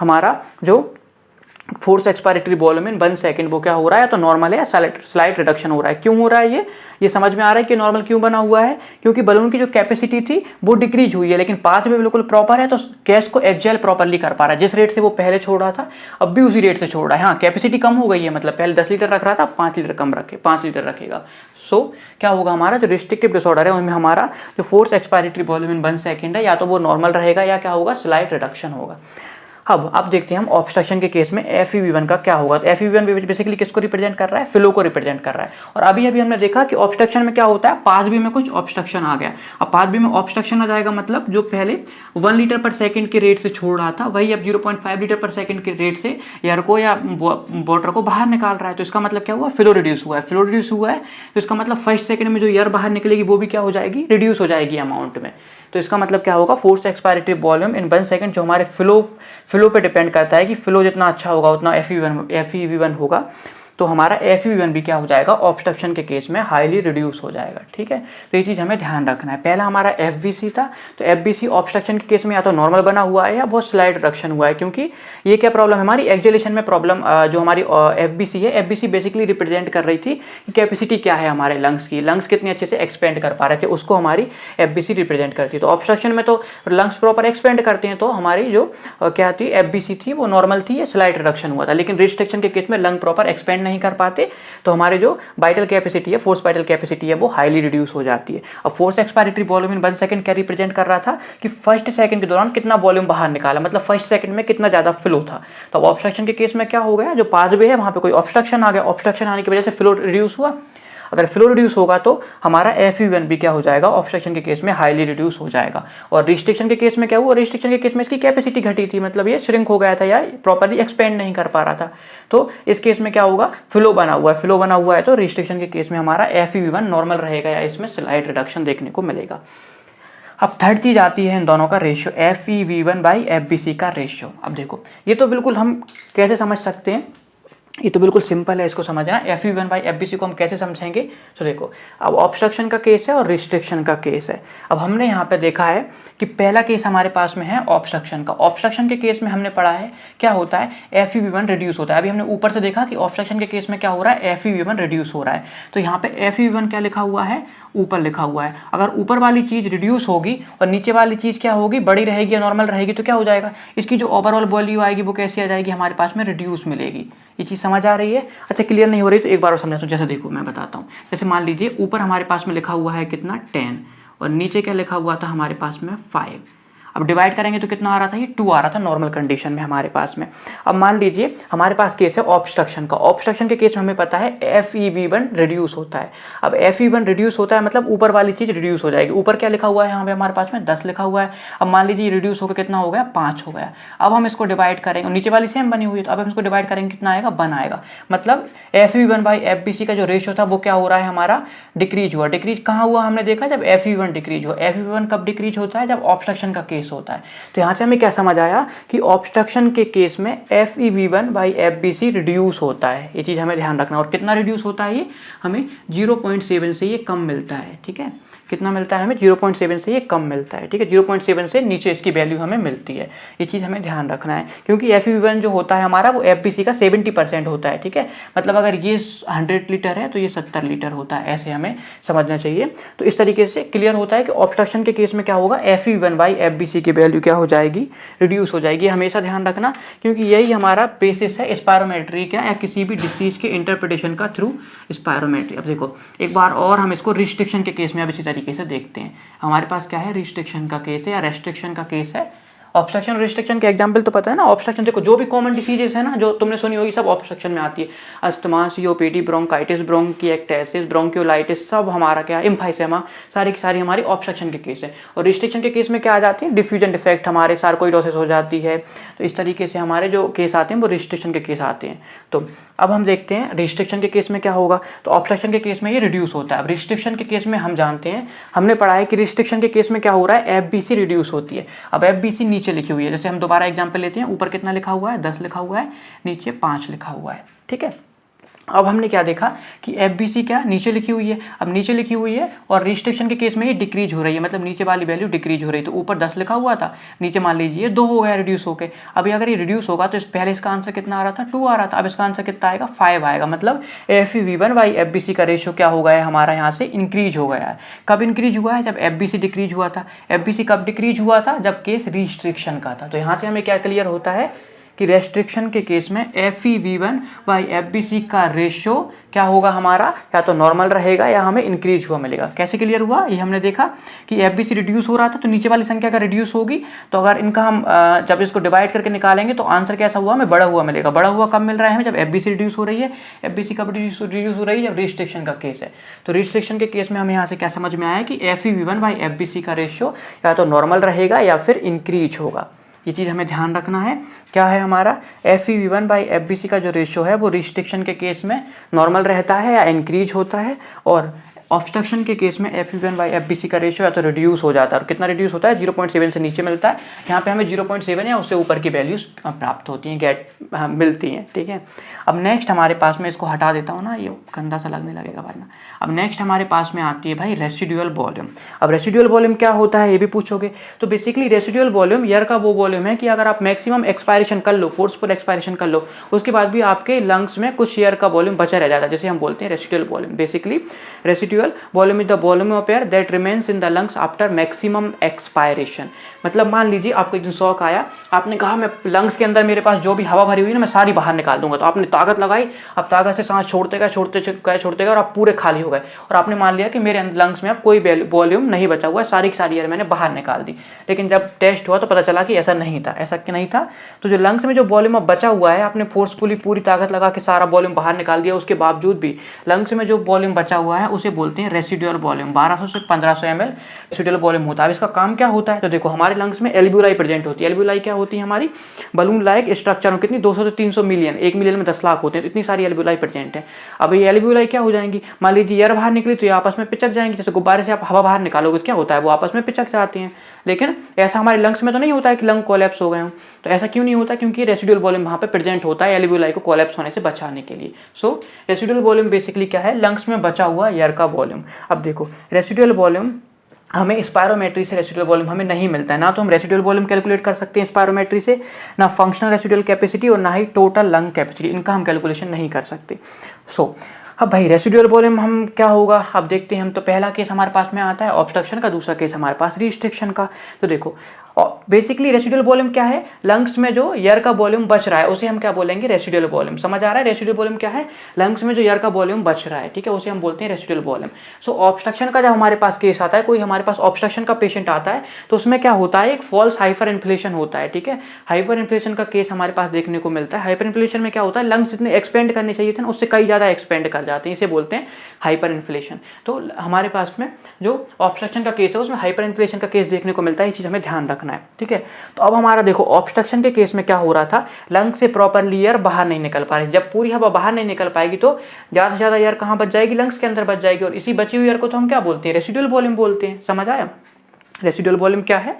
हमारा जो फोर्स एक्सपायरेटरी वॉल्यूम इन 1 सेकंड वो क्या हो रहा है, तो नॉर्मल है या स्लाइड रिडक्शन हो रहा है। क्यों हो रहा है ये समझ में आ रहा है कि नॉर्मल क्यों बना हुआ है, क्योंकि बलून की जो कैपेसिटी थी वो डिक्रीज हुई है, लेकिन पाथ में बिल्कुल प्रॉपर है, तो गैस को एक्सहेल प्रॉपर्ली कर पा रहा है। जिस रेट से वो पहले छोड़ रहा था अब भी उसी रेट से छोड़ रहा है। हाँ, कैपेसिटी कम हो गई है, मतलब पहले 10 लीटर रख रहा था, 5 लीटर कम रखे, 5 लीटर रखेगा। सो क्या होगा, हमारा जो रिस्ट्रिक्टिव डिसऑर्डर है उनमें हमारा जो फोर्स एक्सपायरेटरी वॉल्यूम इन 1 सेकंड है, या तो वो नॉर्मल रहेगा या क्या होगा, स्लाइड रिडक्शन होगा। अब देखते हैं हम ऑब्स्ट्रक्शन के केस में FeV1 का क्या होगा। FeV1 बेसिकली किसको रिप्रेजेंट कर रहा है, फ्लो को रिप्रेजेंट कर रहा है। और अभी हमने देखा कि ऑब्स्ट्रक्शन में क्या होता है, पाथ वे में कुछ ऑब्स्ट्रक्शन आ गया। अब पाथ वे में ऑब्स्ट्रक्शन आ जाएगा, मतलब जो पहले 1 लीटर पर सेकंड के रेट से छोड़ रहा था वही अब 0.5 लीटर पर सेकंड के रेट से एयर को या वाटर को बाहर निकाल रहा है। तो इसका मतलब क्या हुआ, फ्लो रिड्यूस हुआ है। फ्लो रिड्यूस हुआ है तो इसका मतलब फर्स्ट सेकंड में जो एयर बाहर निकलेगी वो भी क्या हो जाएगी, रिड्यूस हो जाएगी अमाउंट में। तो इसका मतलब क्या होगा, फोर्स एक्सपायरेटरी वॉल्यूम इन 1 सेकंड जो हमारे फ्लो पे डिपेंड करता है कि फ्लो जितना अच्छा होगा उतना FeV1 होगा। तो हमारा FeV1 भी क्या हो जाएगा, ऑब्स्ट्रक्शन के केस में हाईली रिड्यूस हो जाएगा। ठीक है, तो ये चीज़ हमें ध्यान रखना है। पहला हमारा FBC था, तो FBC ऑब्स्ट्रक्शन के केस में या तो नॉर्मल बना हुआ है या बहुत स्लाइड रिडक्शन हुआ है, क्योंकि ये क्या प्रॉब्लम है, हमारी एक्सहेलेशन में प्रॉब्लम। जो हमारी FBC है, FBC बेसिकली रिप्रेजेंट कर रही थी कि कैपेसिटी क्या है हमारे लंग्स की, लंग्स कितने अच्छे से एक्सपेंड कर पा रहे थे, उसको हमारी FBC रिप्रेजेंट करती है। तो ऑब्स्ट्रक्शन में तो लंग्स प्रॉपर एक्सपेंड करते हैं, तो हमारी जो क्या थी FBC थी वो नॉर्मल थी, या स्लाइड रिडक्शन हुआ था। लेकिन रिस्ट्रिक्शन के केस में लंग प्रॉपर एक्सपेंड नहीं कर पाते, तो हमारे जो वाइटल कैपेसिटी है, फोर्स वाइटल कैपेसिटी है, वो हाईली रिड्यूस हो जाती है। अब फोर्स एक्सपायरेटरी वॉल्यूम इन 1 सेकंड क्या रिप्रेजेंट कर रहा था कि फर्स्ट सेकंड के दौरान कितना वॉल्यूम बाहर निकाला, मतलब फर्स्ट सेकंड में कितना ज़्यादा फ्लो था। तो अब ऑब्स्ट्रक्शन के केस में क्या हो गया, जो पाथवे है वहाँ पे कोई ऑब्स्ट्रक्शन आ गया, ऑब्स्ट्रक्शन आने की वजह से फ्लो रिड्यूस हुआ। अगर फ्लो रिड्यूस होगा तो हमारा FeV1 भी क्या हो जाएगा, ऑब्स्ट्रक्शन के केस में हाईली रिड्यूस हो जाएगा। और रिस्ट्रिक्शन के केस में क्या हुआ, रिस्ट्रिक्शन के केस में इसकी कैपेसिटी घटी थी, मतलब ये श्रिंक हो गया था या प्रॉपर्ली एक्सपेंड नहीं कर पा रहा था। तो इस केस में क्या होगा, फ्लो बना हुआ है, फ्लो बना हुआ है तो रिस्ट्रिक्शन के केस में हमारा FeV1 नॉर्मल रहेगा या इसमें स्लाइड रिडक्शन देखने को मिलेगा। अब थर्ड चीज़ आती है इन दोनों का रेशियो, FeV1/FbC का रेशियो। अब देखो ये तो बिल्कुल हम कैसे समझ सकते हैं, ये तो बिल्कुल सिंपल है इसको समझना। FeV1/FbC को हम कैसे समझेंगे, तो देखो अब ऑब्स्ट्रक्शन का केस है और रिस्ट्रिक्शन का केस है। अब हमने यहाँ पे देखा है कि पहला केस हमारे पास में है ऑब्स्ट्रक्शन का। ऑब्स्ट्रक्शन के केस में हमने पढ़ा है क्या होता है, FeV1 रिड्यूस होता है। अभी हमने ऊपर से देखा कि ऑब्स्ट्रक्शन के केस में क्या हो रहा है, FeV1 रिड्यूस हो रहा है। तो यहाँ पे FeV1 क्या लिखा हुआ है, ऊपर लिखा हुआ है। अगर ऊपर वाली चीज़ रिड्यूस होगी और नीचे वाली चीज़ क्या होगी, बड़ी रहेगी या नॉर्मल रहेगी, तो क्या हो जाएगा, इसकी जो ओवरऑल वैल्यू आएगी वो कैसी आ जाएगी, हमारे पास में रिड्यूस मिलेगी। ये चीज़ समझ आ रही है? अच्छा, क्लियर नहीं हो रही तो एक बार और समझाता हूँ। जैसे देखो मैं बताता हूँ, जैसे मान लीजिए ऊपर हमारे पास में लिखा हुआ है कितना 10 और नीचे क्या लिखा हुआ था हमारे पास में 5। अब डिवाइड करेंगे तो कितना आ रहा था, ये 2 आ रहा था नॉर्मल कंडीशन में हमारे पास में। अब मान लीजिए हमारे पास केस है ऑब्स्ट्रक्शन का। ऑब्स्ट्रक्शन के केस में हमें पता है FeV1 रिड्यूस होता है। अब FeV1 रिड्यूस होता है मतलब ऊपर वाली चीज़ रिड्यूस हो जाएगी। ऊपर क्या लिखा हुआ है यहाँ पे हमारे पास में 10 लिखा हुआ है। अब मान लीजिए रिड्यूस होकर कितना हो गया, 5 हो गया। अब हम इसको डिवाइड करेंगे, नीचे वाली सेम बनी हुई है तो अब हम इसको डिवाइड करेंगे, कितना आएगा, 1 आएगा। मतलब FeV1/FbC का जो रेशियो था वो क्या हो रहा है हमारा, डिक्रीज हुआ। डिक्रीज कहाँ हुआ, हमने देखा जब FeV1 डिक्रीज हुआ। FeV1 कब डिक्रीज होता है, जब ऑब्स्ट्रक्शन का केस होता है। तो यहाँ से हमें क्या समझ आया कि ऑब्स्ट्रक्शन के केस में FeV1/FbC रिड्यूस होता है। ये चीज़ हमें ध्यान रखना। और कितना रिड्यूस होता है, ये हमें 0.7 से ये कम मिलता है। ठीक है, कितना मिलता है हमें, 0.7 से ये कम मिलता है। ठीक है, 0.7 से नीचे इसकी वैल्यू हमें मिलती है। ये चीज़ हमें ध्यान रखना है क्योंकि FeV1 जो होता है हमारा वो FbC का 70% होता है। ठीक है, मतलब अगर ये 100 लीटर है तो ये 70 लीटर होता है, ऐसे हमें समझना चाहिए। तो इस तरीके से क्लियर होता है कि ऑब्स्ट्रक्शन के केस में क्या होगा, FeV1/FbC की वैल्यू क्या हो जाएगी, रिड्यूस हो जाएगी। हमेशा ध्यान रखना क्योंकि यही हमारा बेसिस है स्पायरोमेट्री का या किसी भी डिसीज के इंटरप्रिटेशन का थ्रू स्पायरोमेट्री। अब देखो एक बार और हम इसको रिस्ट्रिक्शन के केस में अब इसी तरीके से देखते हैं। हमारे पास क्या है, रिस्ट्रिक्शन का केस है या रेस्ट्रिक्शन का केस है। ऑब्स्ट्रक्शन रिस्ट्रिक्शन के एग्जांपल तो पता है ना। ऑब्स्ट्रक्शन देखो जो भी कॉमन डिसीजेस है ना जो तुमने सुनी होगी सब ऑब्स्ट्रक्शन में आती है। Asthma, COPD, bronchitis, bronchiectasis, bronchiolitis, सब हमारा क्या है, एम्फाइसेमा, सारी की सारी हमारी ऑब्स्ट्रक्शन के केस है। और रिस्ट्रिक्शन के केस में क्या आ जाती है, डिफ्यूजन डिफेक्ट, हमारे सार्कोइडोसिस हो जाती है। तो इस तरीके से हमारे जो केस आते हैं वो रिस्ट्रिक्शन के केस आते हैं। तो अब हम देखते हैं रिस्ट्रिक्शन के केस में क्या होगा। तो ऑब्स्ट्रक्शन के केस में ये रिड्यूस होता है। अब रिस्ट्रिक्शन के केस में हम जानते हैं, हमने पढ़ा है कि रिस्ट्रिक्शन के केस में क्या हो रहा है, FbC रिड्यूस होती है। अब FbC नीचे लिखी हुई है, जैसे हम दोबारा एग्जांपल लेते हैं। ऊपर कितना लिखा हुआ है, 10 लिखा हुआ है, नीचे 5 लिखा हुआ है। ठीक है, अब हमने क्या देखा कि FbC क्या नीचे लिखी हुई है। अब नीचे लिखी हुई है और रिस्ट्रिक्शन के केस में ये डिक्रीज हो रही है, मतलब नीचे वाली वैल्यू डिक्रीज हो रही है। तो ऊपर 10 लिखा हुआ था, नीचे मान लीजिए 2 हो गया रिड्यूस होके। अभी अगर ये रिड्यूस होगा तो इस पहले इसका आंसर कितना आ रहा था, 2 आ रहा था। अब इसका आंसर कितना आएगा, 5 आएगा। मतलब FeV1/FbC का रेशियो क्या हो गया है हमारा, यहाँ से इंक्रीज हो गया है। कब इंक्रीज हुआ है, जब FbC डिक्रीज हुआ था। FbC कब डिक्रीज हुआ था, जब केस रिस्ट्रिक्शन का था। तो यहाँ से हमें क्या क्लियर होता है कि रेस्ट्रिक्शन के केस में FeV1/FbC का रेशियो क्या होगा हमारा, या तो नॉर्मल रहेगा या हमें इंक्रीज हुआ मिलेगा। कैसे क्लियर हुआ, ये हमने देखा कि FbC रिड्यूस हो रहा था तो नीचे वाली संख्या का रिड्यूस होगी। तो अगर इनका हम जब इसको डिवाइड करके निकालेंगे तो आंसर कैसा हुआ, हमें बड़ा हुआ मिलेगा। बड़ा हुआ कब मिल रहा है हमें, जब FbC रिड्यूस हो रही है। FbC कब रिड्यूस हो रही है, जब रिस्ट्रिक्शन का केस है। तो रिस्ट्रिक्शन के केस में हमें यहाँ से क्या समझ में आया कि FeV1/FbC का रेशियो या तो नॉर्मल रहेगा या फिर इंक्रीज होगा। ये चीज़ हमें ध्यान रखना है। क्या है हमारा FeV1/FbC का जो रेशियो है वो रिस्ट्रिक्शन के केस में नॉर्मल रहता है या इंक्रीज होता है, और ऑब्स्ट्रक्शन के केस में FeV1/FbC का रेशियो या तो रिड्यूस हो जाता है। और कितना रिड्यूस होता है, 0.7 से नीचे मिलता है। यहाँ पे हमें 0.7 या उससे ऊपर की वैल्यूज प्राप्त होती हैं, मिलती हैं। ठीक है, अब नेक्स्ट हमारे पास में, इसको हटा देता हूँ ना, ये गंदा सा लगने लगेगा वरना। अब नेक्स्ट हमारे पास में आती है भाई रेसिडुअल वॉल्यूम। अब रेसिडुअल वॉल्यूम क्या होता है ये भी पूछोगे। तो बेसिकली रेसिडुअल वॉल्यूम एयर का वो वॉल्यूम है कि अगर आप मैक्सिमम एक्सपायरेशन कर लो, फोर्सफुल एक्सपायरेशन कर लो, उसके बाद भी आपके लंग्स में कुछ एयर का वॉल्यूम बचा रह जाता है, जैसे हम बोलते हैं residual volume. Basically residual residual volume is the volume of air that remains in the lungs after maximum expiration. मतलब मान लीजिए आपको एक दिन शौक आया, आपने कहा मैं लंग्स के अंदर मेरे पास जो भी हवा भरी हुई है ना मैं सारी बाहर निकाल दूंगा, तो आपने ताकत लगाई, अब ताकत से सांस छोड़ते गए और आप पूरे खाली हो गए, और आपने मान लिया कि मेरे लंग्स में अब कोई वॉल्यूम नहीं बचा हुआ है, सारी की सारी एयर मैंने बाहर निकाल दी। लेकिन जब टेस्ट हुआ तो पता चला कि ऐसा नहीं था। ऐसा क्यों नहीं था? तो जो लंग्स में जो वॉल्यूम अब बचा हुआ है, आपने फोर्सफुली पूरी ताकत लगा के सारा वॉल्यूम बाहर निकाल दिया, उसके बावजूद भी लंग्स में जो वॉल्यूम बचा हुआ है उसे बोलते हैं रेसिडुअल वॉल्यूम। 1200 से 1500 ml रेसिडुअल वॉल्यूम होता है। इसका काम क्या होता है? तो देखो हमारे लंग्स में एल्ब्यूलाई प्रेजेंट होती है। एल्ब्यूलाई क्या होती है? हमारी बलून लाइक स्ट्रक्चर, कितनी 200 से 300 मिलियन, 1 मिलियन में 10 लाख होते हैं, तो इतनी सारी एल्ब्यूलाई प्रेजेंट है। अब ये एल्ब्यूलाई क्या हो जाएंगी? मान लीजिए एयर बाहर निकली तो ये आपस में पिचक जाएंगी। जैसे गुब्बारे से आप हवा बाहर निकालोगे तो क्या होता है? वो आपस में पिचक जाती हैं। लेकिन ऐसा हमारे लंग्स में तो नहीं होता है कि लंग कोलैप्स हो गए हों। तो ऐसा क्यों नहीं होता? क्योंकि रेसिडुअल वॉल्यूम वहाँ पे प्रेजेंट होता है एल्ब्यूलाई को कोलैप्स होने से बचाने के लिए। सो रेसिडुअल वॉल्यूम बेसिकली क्या है? लंग्स में बचा हुआ एयर का वॉल्यूम। अब देखो रेसिडुअल वॉल्यूम हमें स्पायरोमेट्री से रेसिडुअल वॉल्यूम हमें नहीं मिलता है। ना तो हम रेसिडुअल वॉल्यूम कैलकुलेट कर सकते हैं स्पायरोमेट्री से, ना फंक्शनल रेसिडुअल कैपेसिटी और ना ही टोटल लंग कैपेसिटी, इनका हम कैलकुलेशन नहीं कर सकते। सो अब भाई रेसिडुअल वॉल्यूम हम क्या होगा अब देखते हैं हम। तो पहला केस हमारे पास में आता है ऑब्स्ट्रक्शन का, दूसरा केस हमारे पास रिस्ट्रिक्शन का। तो देखो बेसिकली रेसिडुअल वॉल्यूम क्या है? लंग्स में जो एयर का वॉल्यूम बच रहा है उसे हम क्या बोलेंगे? Residual volume. समझ आ रहा है? रेसिडुअल वॉल्यूम क्या है? लंग्स में जो एयर का वॉल्यूम बच रहा है, ठीक है, उसे हम बोलते हैं रेसिडुअल वॉल्यूम। सो ऑब्स्ट्रक्शन का जब हमारे पास केस आता है, कोई हमारे पास ऑब्स्ट्रक्शन का पेशेंट आता है, तो उसमें क्या होता है? एक फॉल्स हाइपर इन्फ्लेशन होता है, ठीक है। हाइपर इन्फ्लेशन का केस हमारे पास देखने को मिलता है। हाइपर इन्फ्लेशन में क्या होता है? लंग्स जितने एक्सपेंड करने चाहिए थे ना उससे कई ज़्यादा एक्सपेंड कर जाते हैं, इसे बोलते हैं हाइपर इन्फ्लेशन। तो हमारे पास में जो ऑब्स्ट्रक्शन का केस है उसमें हाइपर इन्फ्लेशन का केस देखने को मिलता है, ये चीज़ हमें ध्यान रखना है, ठीक है। तो अब हमारा देखो ऑब्स्ट्रक्शन के केस में क्या हो रहा था? लंग से प्रॉपरली एयर बाहर नहीं निकल पा रही। जब पूरी हवा बाहर नहीं निकल पाएगी तो ज़्यादा से ज़्यादा एयर कहाँ बच जाएगी? लंग्स के अंदर बच जाएगी, और इसी बची हुई एयर को तो हम क्या बोलते हैं? रेसिडुअल वॉल्यूम बोलते हैं। समझ आया? रेसिडुअल वॉल्यूम क्या है?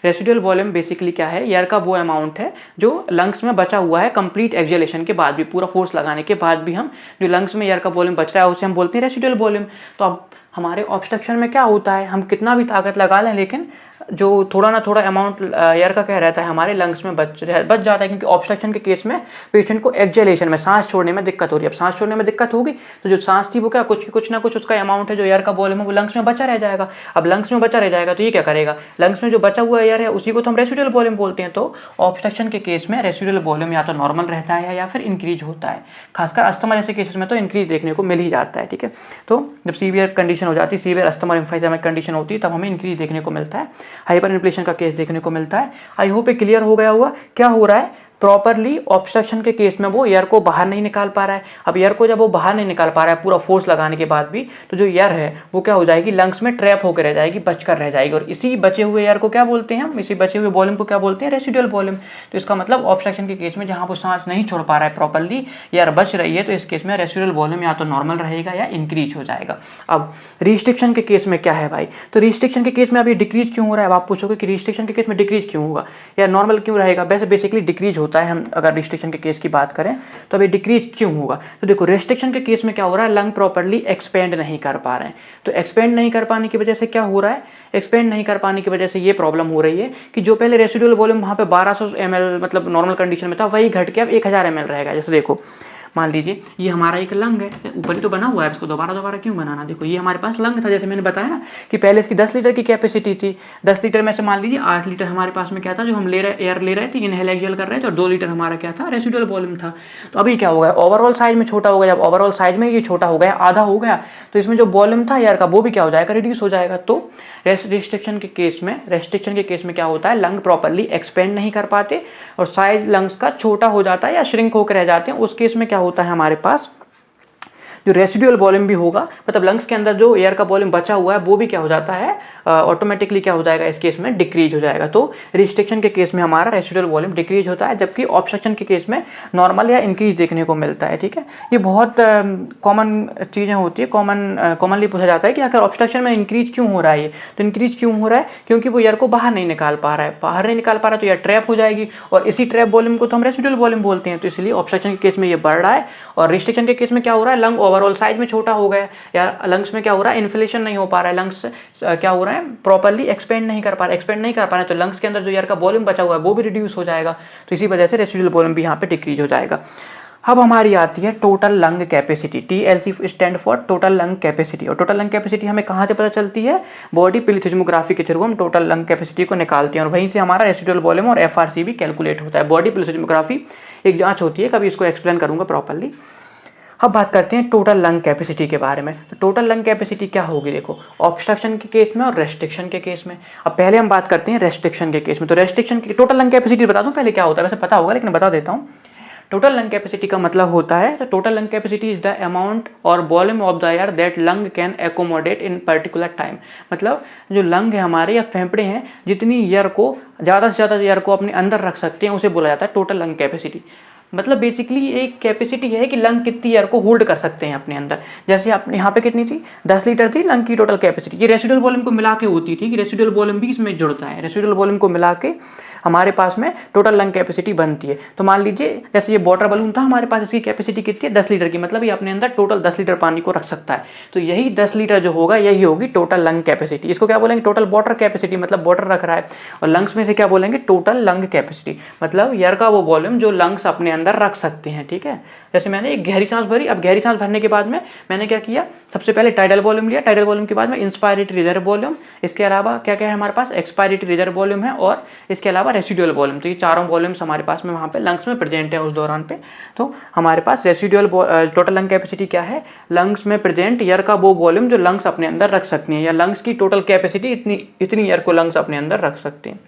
रेसिडुअल वॉल्यूम बेसिकली क्या है? एयर का वो अमाउंट है जो लंग्स में बचा हुआ है कंप्लीट एक्सहेलेशन के बाद भी, पूरा फोर्स लगाने के बाद भी हम जो लंग्स में एयर का वॉल्यूम बच रहा है उसे हम बोलते हैं रेसिडुअल वॉल्यूम। तो अब हमारे ऑब्स्ट्रक्शन में क्या होता है? हम कितना भी ताकत लगा लें लेकिन जो थोड़ा ना थोड़ा अमाउंट एयर का क्या रहता है हमारे लंग्स में बच जाता है, क्योंकि ऑब्स्ट्रक्शन के केस में पेशेंट को एक्सहेलेशन में सांस छोड़ने में दिक्कत हो रही है। अब सांस छोड़ने में दिक्कत होगी तो जो सांस थी वो क्या कुछ ना कुछ उसका अमाउंट है जो एयर का वॉल्यूम है वो लंग्स में बचा रह जाएगा। अब लंग्स में बचा रह जाएगा तो ये क्या करेगा? लंग्स में जो बचा हुआ एयर है उसी को तो हम रेसिडुअल वॉल्यूम बोलते हैं। तो ऑब्स्ट्रक्शन के केस में रेसिडुअल वॉल्यूम या तो नॉर्मल रहता है या फिर इंक्रीज होता है। खासकर अस्थमा जैसे केसेस में तो इंक्रीज देखने को मिल ही जाता है, ठीक है। तो जब सीवियर कंडीशन हो जाती है, सीवियर अस्थमा एम्फीसेमिक कंडीशन होती है, तब हमें इंक्रीज देखने को मिलता है, हाइपर इन्फ्लेशन केस देखने को मिलता है। आई होप ये क्लियर हो गया होगा क्या हो रहा है। प्रॉपरली ऑब्स्ट्रक्शन के केस में वो एयर को बाहर नहीं निकाल पा रहा है। अब एयर को जब वो बाहर नहीं निकाल पा रहा है पूरा फोर्स लगाने के बाद भी, तो जो एयर है वो क्या हो जाएगी? लंग्स में ट्रैप होकर रह जाएगी, बचकर रह जाएगी, और इसी बचे हुए एयर को क्या बोलते हैं हम? इसी बचे हुए वॉल्यूम को क्या बोलते हैं? Residual volume. तो इसका मतलब ऑब्स्ट्रक्शन के केस में जहां वो सांस नहीं छोड़ पा रहा है प्रॉपरली, एयर बच रही है, तो इस केस में रेसिडुअल वॉल्यूम या तो नॉर्मल रहेगा या इंक्रीज हो जाएगा। अब रिस्ट्रिक्शन के केस में क्या है भाई? तो रिस्ट्रिक्शन के केस में अभी डिक्रीज क्यों हो रहा है? अब आप पूछोगे कि रिस्ट्रिक्शन के केस में डिक्रीज क्यों होगा या नॉर्मल क्यों रहेगा? वैसे बेसिकली डिक्रीज होता है। हम अगर रिस्ट्रिक्शन के केस की बात करें तो अभी डिक्रीज क्यों होगा? तो देखो रेस्ट्रिक्शन के केस में क्या हो रहा है? लंग प्रॉपर्ली एक्सपेंड नहीं कर पा रहे हैं। तो एक्सपेंड नहीं कर पाने की वजह से क्या हो रहा है? एक्सपेंड नहीं कर पाने की वजह से ये प्रॉब्लम हो रही है कि जो पहले रेसिडुअल वॉल्यूम वहाँ पे 1200 ml मतलब नॉर्मल कंडीशन में था, वही घट के अब 1000 ml रहेगा। जैसे देखो मान लीजिए ये हमारा एक लंग है, ऊपर ही तो बना हुआ है, इसको दोबारा क्यों बनाना? देखो ये हमारे पास लंग था, जैसे मैंने बताया ना कि पहले इसकी 10 लीटर की कैपेसिटी थी। 10 लीटर में से मान लीजिए 8 लीटर हमारे पास में क्या था जो हम एयर ले रहे थे, इनहेल एक्सहेल कर रहे थे, और 2 लीटर हमारा क्या था? रेसिडुअल वॉल्यूम था। तो अभी क्या हो गया? ओवरऑल साइज में छोटा हो गया। जब ओवरऑल साइज में ये छोटा हो गया, आधा हो गया, तो इसमें जो वॉल्यूम था एयर का वो भी क्या हो जाएगा? रिड्यूस हो जाएगा। तो रेस्ट्रिक्शन के केस में क्या होता है? लंग प्रॉपर्ली एक्सपेंड नहीं कर पाते और साइज लंग्स का छोटा हो जाता है या श्रिंक होकर रह जाते हैं। उस केस में क्या होता है हमारे पास? जो रेसिडुअल वॉल्यूम भी होगा, मतलब लंग्स के अंदर जो एयर का वॉल्यूम बचा हुआ है वो भी क्या हो जाता है? ऑटोमेटिकली क्या हो जाएगा? इस केस में डिक्रीज हो जाएगा। तो रिस्ट्रिक्शन के केस में हमारा रेसिडुअल वॉल्यूम डिक्रीज होता है, जबकि ऑब्स्ट्रक्शन के केस में नॉर्मल या इंक्रीज देखने को मिलता है, ठीक है। ये बहुत कॉमन चीज़ें होती है, कॉमनली पूछा जाता है कि अगर ऑब्स्ट्रक्शन में इंक्रीज क्यों हो रहा है? तो इंक्रीज क्यों हो रहा है? क्योंकि वो एयर को बाहर नहीं निकाल पा रहा है, तो एयर ट्रैप हो जाएगी, और इसी ट्रैप वॉल्यूम को तो हम रेसिडुअल वॉल्यूम बोलते हैं। तो इसलिए ऑब्स्ट्रक्शन के केस में ये बढ़ रहा है, और रिस्ट्रिक्शन के केस में क्या हो रहा है? लंग ओवरऑल साइज में छोटा हो गया, या लंग्स में क्या हो रहा है? इन्फ्लेशन नहीं हो पा रहा है, लंग्स क्या हो रहा है? प्रॉपर्ली एक्सपेंड नहीं कर पा रहे हैं, तो लंग्स के अंदर जो एयर का वॉल्यूम बचा हुआ है वो भी रिड्यूस हो जाएगा। तो इसी वजह से रेसिडुअल वॉल्यूम भी यहाँ पे डिक्रीज हो जाएगा। अब हमारी आती है total lung capacity, TLC stand for total lung capacity. और टोटल लंग कैपेसिटी हमें कहाँ से पता चलती है? बॉडी प्लेथोस्मोग्राफी के थ्रू हम टोटल लंग कैपेसिटी को निकालते हैं और वहीं से हमारा रेसिडुअल वॉल्यूम और FRC भी कैलकुलेट होता है। बॉडी प्लेथोस्मोग्राफी एक जांच होती है, कभी इसको एक्सप्लेन करूंगा प्रॉपरली। अब बात करते हैं टोटल लंग कैपेसिटी के बारे में। तो टोटल लंग कैपेसिटी क्या होगी? देखो, ऑब्स्ट्रक्शन के केस में और रेस्ट्रिक्शन के केस में। अब पहले हम बात करते हैं रेस्ट्रिक्शन के केस में। तो रेस्ट्रिक्शन की टोटल लंग कैपेसिटी बता दूं पहले क्या होता है, वैसे पता होगा लेकिन बता देता हूँ। टोटल लंग कैपेसिटी का मतलब होता है, तो total lung capacity is the amount और volume of the air that lung can accommodate in particular time. मतलब जो लंग है हमारे या फेफड़े हैं, जितनी एयर को ज़्यादा से ज़्यादा एयर को अपने अंदर रख सकते हैं, उसे बोला जाता है टोटल लंग कैपेसिटी। मतलब बेसिकली एक कैपेसिटी है कि लंग कितनी एयर को होल्ड कर सकते हैं अपने अंदर। जैसे अपने यहाँ पे कितनी थी? 10 लीटर थी लंग की टोटल कैपेसिटी। ये रेसिडुअल वॉल्यूम को मिला के होती थी कि रेसिडुअल वॉल्यूम भी इसमें जुड़ता है। रेसिडुअल वॉल्यूम को मिला के हमारे पास में टोटल लंग कैपेसिटी बनती है। तो मान लीजिए जैसे ये वाटर बलून था हमारे पास, इसकी कैपेसिटी कितनी है? 10 लीटर की। मतलब ये अपने अंदर टोटल 10 लीटर पानी को रख सकता है। तो यही 10 लीटर जो होगा यही होगी टोटल लंग कैपेसिटी। इसको क्या बोलेंगे? टोटल वाटर कैपेसिटी, मतलब वाटर रख रहा है। और लंग्स में से क्या बोलेंगे? टोटल लंग कैपेसिटी, मतलब एयर का वो वॉल्यूम जो लंग्स अपने अंदर रख सकते हैं। ठीक है, जैसे मैंने एक गहरी सांस भरी, अब गहरी सांस भरने के बाद में मैंने क्या किया? सबसे पहले टाइडल वॉल्यूम लिया, टाइडल वॉल्यूम के बाद में इंस्पायरेटरी रिजर्व वॉल्यूम, इसके अलावा क्या क्या है हमारे पास? एक्सपायरेटरी रिजर्व वॉल्यूम है और इसके अलावा रेसिडुअल वॉल्यूम। तो ये चारों वॉल्यूम्स हमारे पास में वहाँ पे लंग्स में प्रेजेंट है उस दौरान पे। तो हमारे पास रेसिडुअल टोटल लंग कैपेसिटी क्या है? लंग्स में प्रेजेंट एयर का वो वॉल्यूम जो लंग्स अपने अंदर रख सकती हैं, या लंग्स की टोटल कैपेसिटी इतनी एयर को लंग्स अपने अंदर रख सकते हैं।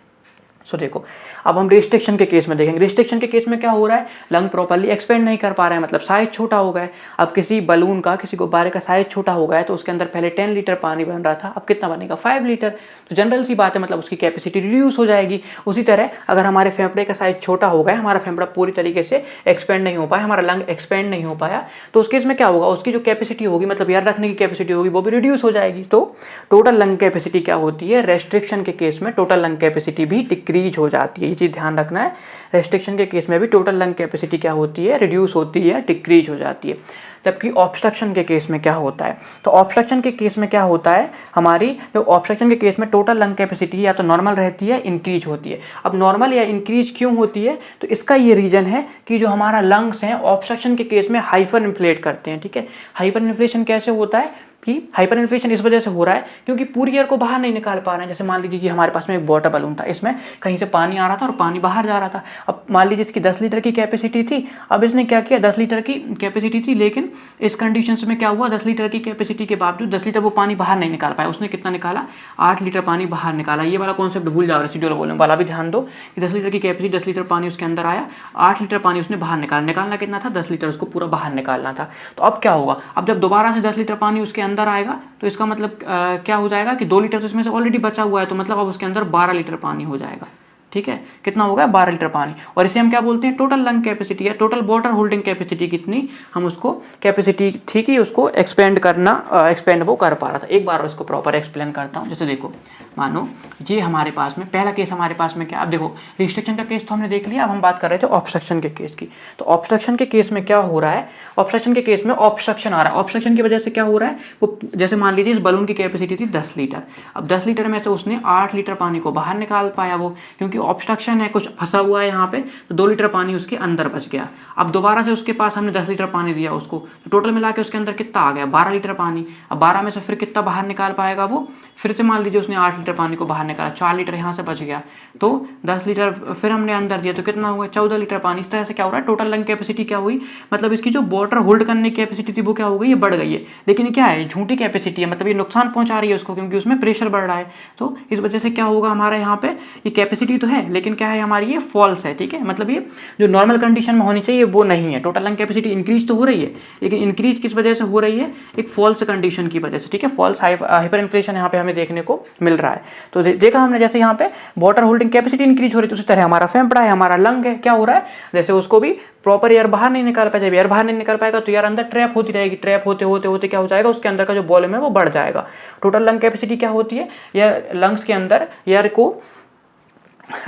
सो देखो, अब हम रिस्ट्रिक्शन के केस में देखेंगे। रिस्ट्रिक्शन के केस में क्या हो रहा है? लंग प्रॉपर्ली एक्सपेंड नहीं कर पा रहे हैं, मतलब साइज छोटा हो गया है। अब किसी बलून का, किसी गुब्बारे का साइज छोटा हो गया है, तो उसके अंदर पहले 10 लीटर पानी बन रहा था, अब कितना बनेगा? 5 लीटर। तो जनरल सी बात है, मतलब उसकी कैपेसिटी रिड्यूस हो जाएगी। उसी तरह अगर हमारे फेफड़े का साइज छोटा हो गया, हमारा फेफड़ा पूरी तरीके से एक्सपेंड नहीं हो पाया, हमारा लंग एक्सपेंड नहीं हो पाया, तो उस केस में क्या होगा? उसकी जो कैपेसिटी होगी, मतलब एयर रखने की कैपेसिटी होगी, वो भी रिड्यूस हो जाएगी। तो टोटल लंग कैपेसिटी क्या होती है? रेस्ट्रिक्शन के केस में टोटल लंग कैपेसिटी भी डिक्रीज हो जाती है। चीज़ ध्यान रखना है, रेस्ट्रिक्शन के केस में भी टोटल लंग कैपेसिटी क्या होती है? रिड्यूस होती है, डिक्रीज हो जाती है। जबकि ऑब्स्ट्रक्शन के केस में क्या होता है? तो ऑब्स्ट्रक्शन के केस में क्या होता है? हमारी जो ऑब्स्ट्रक्शन के केस में टोटल लंग कैपेसिटी या तो नॉर्मल रहती है, इंक्रीज होती है। अब नॉर्मल या इंक्रीज क्यों होती है? तो इसका ये रीजन है कि जो हमारा लंग्स हैं ऑब्स्ट्रक्शन के केस में हाइपर इन्फ्लेट करते हैं। ठीक है, हाइपर इन्फ्लेशन कैसे होता है कि हाइपर इन्फ्लेशन इस वजह से हो रहा है क्योंकि पूरी एयर को बाहर नहीं निकाल पा रहे हैं। जैसे मान लीजिए कि हमारे पास में एक वाटर बलून था, इसमें कहीं से पानी आ रहा था और पानी बाहर जा रहा था। अब मान लीजिए इसकी 10 लीटर की कैपेसिटी थी, अब इसने क्या किया? 10 लीटर की कैपेसिटी थी, लेकिन इस कंडीशन में क्या हुआ? 10 लीटर की कैपेसिटी के बावजूद 10 लीटर वो पानी बाहर नहीं निकाल पाया। उसने कितना निकाला? 8 लीटर पानी बाहर निकाला। ये वाला कॉन्सेप्ट भूल जाओ, रेसिडुअल वॉल्यूम वाला भी ध्यान दो कि 10 लीटर की कैपेसिटी, 10 लीटर पानी उसके अंदर आया, 8 लीटर पानी उसने बाहर निकालना कितना था? 10 लीटर, उसको पूरा बाहर निकालना था। तो अब क्या होगा? अब जब दोबारा से 10 लीटर पानी उसके अंदर आएगा तो इसका मतलब क्या हो जाएगा कि 2 लीटर तो इसमें से ऑलरेडी बचा हुआ है, तो मतलब अब उसके अंदर 12 लीटर पानी हो जाएगा। ठीक है, कितना होगा? 12 लीटर पानी। और इसे हम क्या बोलते हैं? टोटल लंग कैपेसिटी या टोटल वाटर होल्डिंग कैपेसिटी कितनी हम उसको कैपेसिटी थी कि उसको एक्सपेंड वो कर पा रहा था। एक बार इसको प्रॉपर एक्सप्लेन करता हूँ। जैसे देखो, मानो ये हमारे पास में पहला केस हमारे पास में क्या? अब देखो, रिस्ट्रिक्शन का केस तो हमने देख लिया, अब हम बात कर रहे थे ऑब्स्ट्रक्शन के केस की। तो ऑब्स्ट्रक्शन के केस में क्या हो रहा है? ऑब्स्ट्रक्शन के केस में ऑब्स्ट्रक्शन आ रहा है। ऑब्स्ट्रक्शन की वजह से क्या हो रहा है? वो जैसे मान लीजिए इस बलून की कैपेसिटी थी 10 लीटर, अब 10 लीटर में से उसने 8 लीटर पानी को बाहर निकाल पाया वो, क्योंकि ऑब्स्ट्रक्शन है, कुछ फंसा हुआ है यहाँ पे, तो 2 लीटर पानी उसके अंदर बच गया। अब दोबारा से उसके पास हमने 10 लीटर पानी दिया उसको, तो टोटल मिला के उसके अंदर कितना आ गया? 12 लीटर पानी। अब 12 में से फिर कितना बाहर निकाल पाएगा वो? फिर से मान लीजिए उसने 8 लीटर पानी को बाहर निकाला, 4 लीटर यहाँ से बच गया, तो 10 लीटर फिर हमने अंदर दिया, तो कितना हुआ? 14 लीटर पानी। इस तरह से क्या हो रहा है? टोटल लंग कैपेसिटी क्या हुई? मतलब इसकी जो वाटर होल्ड करने की कैपेसिटी थी वो क्या हो गई? ये बढ़ गई है। लेकिन क्या है? झूठी कैपेसिटी है, मतलब ये नुकसान पहुंचा रही है उसको, क्योंकि उसमें प्रेशर बढ़ रहा है। तो इस वजह से क्या होगा हमारा यहाँ पे? ये कैपेसिटी तो है, लेकिन क्या है हमारी? ये फॉल्स है। ठीक है, मतलब ये जो नॉर्मल कंडीशन में होनी चाहिए वो नहीं है। टोटल लंग कैपेसिटी इंक्रीज तो हो रही है, लेकिन इंक्रीज किस वजह से हो रही है? एक फॉल्स कंडीशन की वजह से। ठीक है, फॉल्स हाइपर इन्फ्लेशन यहाँ पे हमें देखने को मिल रहा है। तो देखा हमने, जैसे यहाँ पे वाटर होल्डिंग कैपेसिटी इंक्रीज हो रही है, तो उसी तरह हमारा फेफड़ा है, हमारा लंग है, क्या हो रहा है? जैसे उसको भी प्रॉपर एयर बाहर नहीं निकाल पाए, जब एयर बाहर नहीं निकाल पाएगा तो एयर अंदर ट्रैप होती रहेगी, ट्रैप होते होते होते क्या हो जाएगा? उसके अंदर का जो वॉल्यूम है वो बढ़ जाएगा। टोटल लंग कैपेसिटी क्या होती है? या लंग्स के अंदर एयर को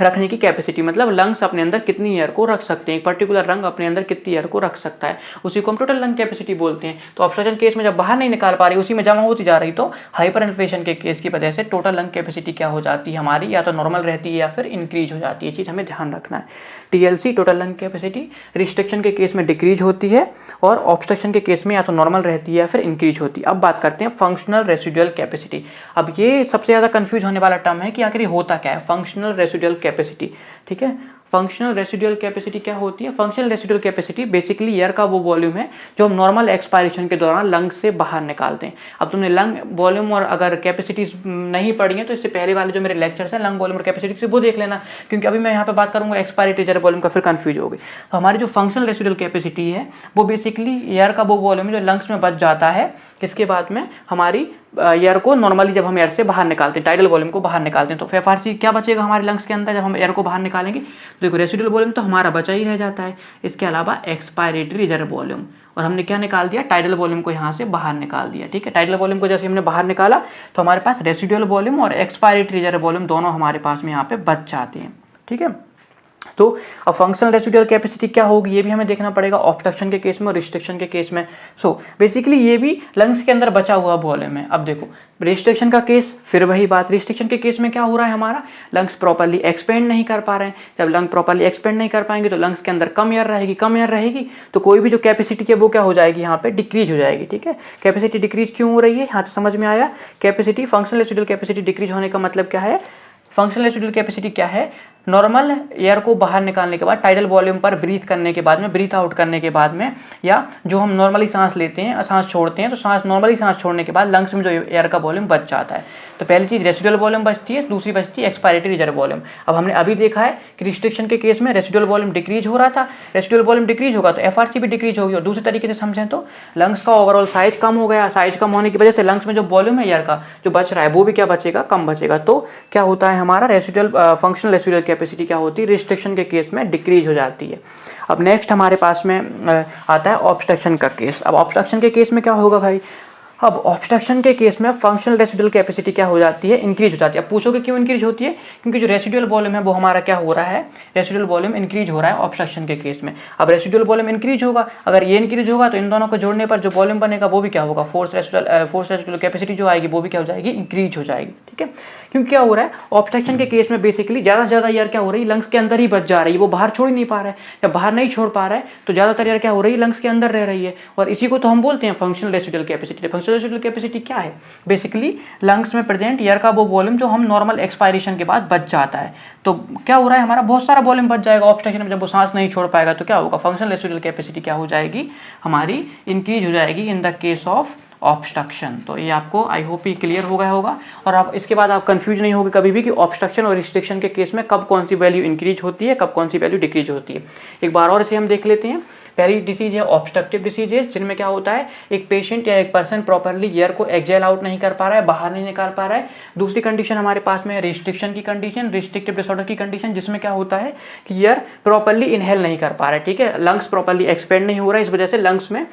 रखने की कैपेसिटी, मतलब लंग्स अपने अंदर कितनी एयर को रख सकते हैं, एक पर्टिकुलर लंग अपने अंदर कितनी एयर को रख सकता है, उसी को हम टोटल लंग कैपेसिटी बोलते हैं। तो ऑब्स्ट्रक्शन केस में जब बाहर नहीं निकाल पा रही, उसी में जमा होती जा रही, तो हाइपर इन्फ्लेशन के केस की वजह से टोटल लंग कैपेसिटी क्या हो जाती है हमारी, या तो नॉर्मल रहती है या फिर इंक्रीज हो जाती है। चीज़ हमें ध्यान रखना है। TLC total lung capacity restriction के केस में डिक्रीज होती है और ऑब्स्ट्रक्शन के केस में या तो नॉर्मल रहती है या फिर इंक्रीज होती है। अब बात करते हैं फंक्शनल रेसिडुअल कैपेसिटी। अब ये सबसे ज़्यादा कंफ्यूज होने वाला टर्म है कि आखिर ये होता क्या है फंक्शनल रेसिडुअल कैपेसिटी। ठीक है, फंक्शनल रेसिडुअल कैपेसिटी क्या होती है? Functional residual capacity basically air का वो वॉल्यूम है जो हम नॉर्मल एक्सपायरेशन के दौरान लंग से बाहर निकालते हैं। अब तुमने लंग वॉल्यूम और अगर कैपेसिटीज नहीं पढ़ी हैं तो इससे पहले वाले जो मेरे लेक्चर्स हैं लंग वॉल्यूम और कैपेसिटी से वो देख लेना, क्योंकि अभी मैं यहाँ पे बात करूँगा एक्सपायरेटरी रिजर्व वॉल्यूम का, फिर कंफ्यूज होगी। तो हमारी जो फंक्शनल रेसिडुअल कैपेसिटी है वो बेसिकली एयर का वो वॉल्यूम है जो लंग्स में बच जाता है, इसके बाद में हमारी एयर को नॉर्मली जब हम एयर से बाहर निकालते हैं, टाइडल वॉल्यूम को बाहर निकालते हैं, तो FRC क्या बचेगा हमारे लंग्स के अंदर जब हम एयर को बाहर निकालेंगे? देखो रेसिडुअल वॉल्यूम तो हमारा बचा ही रह जाता है, इसके अलावा एक्सपायरेटरी रिजर्व वॉल्यूम, और हमने क्या निकाल दिया? टाइडल वॉल्यूम को यहाँ से बाहर निकाल दिया। ठीक है, टाइडल वॉल्यूम को जैसे हमने बाहर निकाला तो हमारे पास रेसिडुअल वॉल्यूम और एक्सपायरेटरी रिजर्व वॉल्यूम दोनों हमारे पास में यहाँ पे बच जाते हैं। ठीक है, तो अब फंक्शनल रेसिडुअल कैपेसिटी क्या होगी ये भी हमें देखना पड़ेगा ऑब्स्ट्रक्शन के केस में और रिस्ट्रिक्शन के केस में। सो बेसिकली ये भी लंग्स के अंदर बचा हुआ वॉल्यूम है। अब देखो रिस्ट्रिक्शन का केस, फिर वही बात, रिस्ट्रिक्शन के केस में क्या हो रहा है हमारा? लंग्स प्रॉपर्ली एक्सपेंड नहीं कर पा रहे हैं। जब लंग प्रॉपर्ली एक्सपेंड नहीं कर पाएंगे तो लंग्स के अंदर कम एयर रहेगी, कम एयर रहेगी तो कोई भी जो कैपेसिटी है वो क्या हो जाएगी? यहाँ पे डिक्रीज हो जाएगी। ठीक है, कैपेसिटी डिक्रीज क्यों हो रही है यहाँ से समझ में आया? Capacity, functional residual capacity decrease होने का मतलब क्या है? फंक्शनल रेसिडुअल कैपेसिटी क्या है? नॉर्मल एयर को बाहर निकालने के बाद, टाइडल वॉल्यूम पर ब्रीथ करने के बाद में, ब्रीथ आउट करने के बाद में, या जो हम नॉर्मली सांस लेते हैं, सांस छोड़ते हैं, तो सांस नॉर्मली सांस छोड़ने के बाद लंग्स में जो एयर का वॉल्यूम बच जाता है। तो पहली चीज़ रेसिडुअल वॉल्यूम बचती है, दूसरी बचती है एक्सपायरेटरी रिजर्व वॉल्यूम। अब हमने अभी देखा है कि रिस्ट्रिक्शन के केस में रेसिडुअल वॉल्यूम डिक्रीज हो रहा था, रेसिडुअल वॉल्यूम डिक्रीज होगा तो FRC भी डिक्रीज होगी। और दूसरे तरीके से समझें तो लंग्स का ओवरऑल साइज कम हो गया, साइज कम होने की वजह से लंग्स में जो वॉल्यूम है एयर का जो बच रहा है वो भी क्या बचेगा? कम बचेगा। तो क्या होता है हमारा रेसिडुअल फंक्शनल रेसिडुअल कैपेसिटी क्या होती है? रिस्ट्रिक्शन के केस में डिक्रीज हो जाती है। अब नेक्स्ट हमारे पास में आता है ऑब्स्ट्रक्शन का केस। अब ऑब्स्ट्रक्शन के केस में क्या होगा भाई? अब ऑब्स्ट्रक्शन के केस में फंक्शनल रेसिडुअल कैपेसिटी क्या हो जाती है? इंक्रीज हो जाती है। अब पूछोगे क्यों इंक्रीज होती है? क्योंकि जो रेसिडुअल वॉल्यूम है वो हमारा क्या हो रहा है? रेसिडुअल वॉल्यूम इंक्रीज हो रहा है ऑब्स्ट्रक्शन के केस में। अब रेसिडुअल वॉल्यूम इंक्रीज होगा, अगर ये इंक्रीज होगा तो इन दोनों को जोड़ने पर जो वॉल्यूम बनेगा वो भी क्या होगा? फोर्स रेसिडुअल कैपेसिटी जो आएगी वो भी क्या हो जाएगी? इंक्रीज हो जाएगी। ठीक है, क्योंकि क्या हो रहा है ऑब्स्ट्रक्शन के केस में बेसिकली ज़्यादा से ज़्यादा एयर क्या हो रही है? लंग्स के अंदर ही बच जा रही है, वो बाहर छोड़ ही नहीं पा रहा है। जब बाहर नहीं छोड़ पा रहा है तो ज़्यादातर एयर क्या हो रही है? लंग्स के अंदर रह रही है, और इसी को तो हम बोलते हैं functional residual capacity. Functional residual capacity क्या है? बेसिकली लंग्स में प्रेजेंट एयर का वो वॉल्यूम जो हम नॉर्मल एक्सपायरेशन के बाद बच जाता है। तो क्या हो रहा है हमारा? बहुत सारा वॉल्यूम बच जाएगा ऑब्स्ट्रक्शन में। जब वो सांस नहीं छोड़ पाएगा तो क्या होगा? फंक्शनल रेसिडुअल कैपेसिटी क्या हो जाएगी हमारी? इंक्रीज हो जाएगी in the case of obstruction. तो ये आपको आई होप ये क्लियर हो गया होगा, और आप इसके बाद आप कंफ्यूज नहीं होगे कभी भी कि ऑब्स्ट्रक्शन और रिस्ट्रिक्शन के केस में कब कौन सी वैल्यू इंक्रीज होती है, कब कौन सी वैल्यू डिक्रीज होती है। एक बार और इसे हम देख लेते हैं। पहली डिसीज है ऑब्स्ट्रक्टिव डिसीजेस, जिनमें क्या होता है एक पेशेंट या एक पर्सन प्रॉपर्ली एयर को एक्सहेल आउट नहीं कर पा रहा है, बाहर नहीं निकाल पा रहा है। दूसरी कंडीशन हमारे पास में रिस्ट्रिक्शन की कंडीशन, रिस्ट्रिक्टिव डिसऑर्डर की कंडीशन, जिसमें क्या होता है कि एयर प्रॉपर्ली इनहेल नहीं कर पा रहा है। ठीक है, लंग्स प्रॉपर्ली एक्सपेंड नहीं हो रहा है, इस वजह से लंग्स में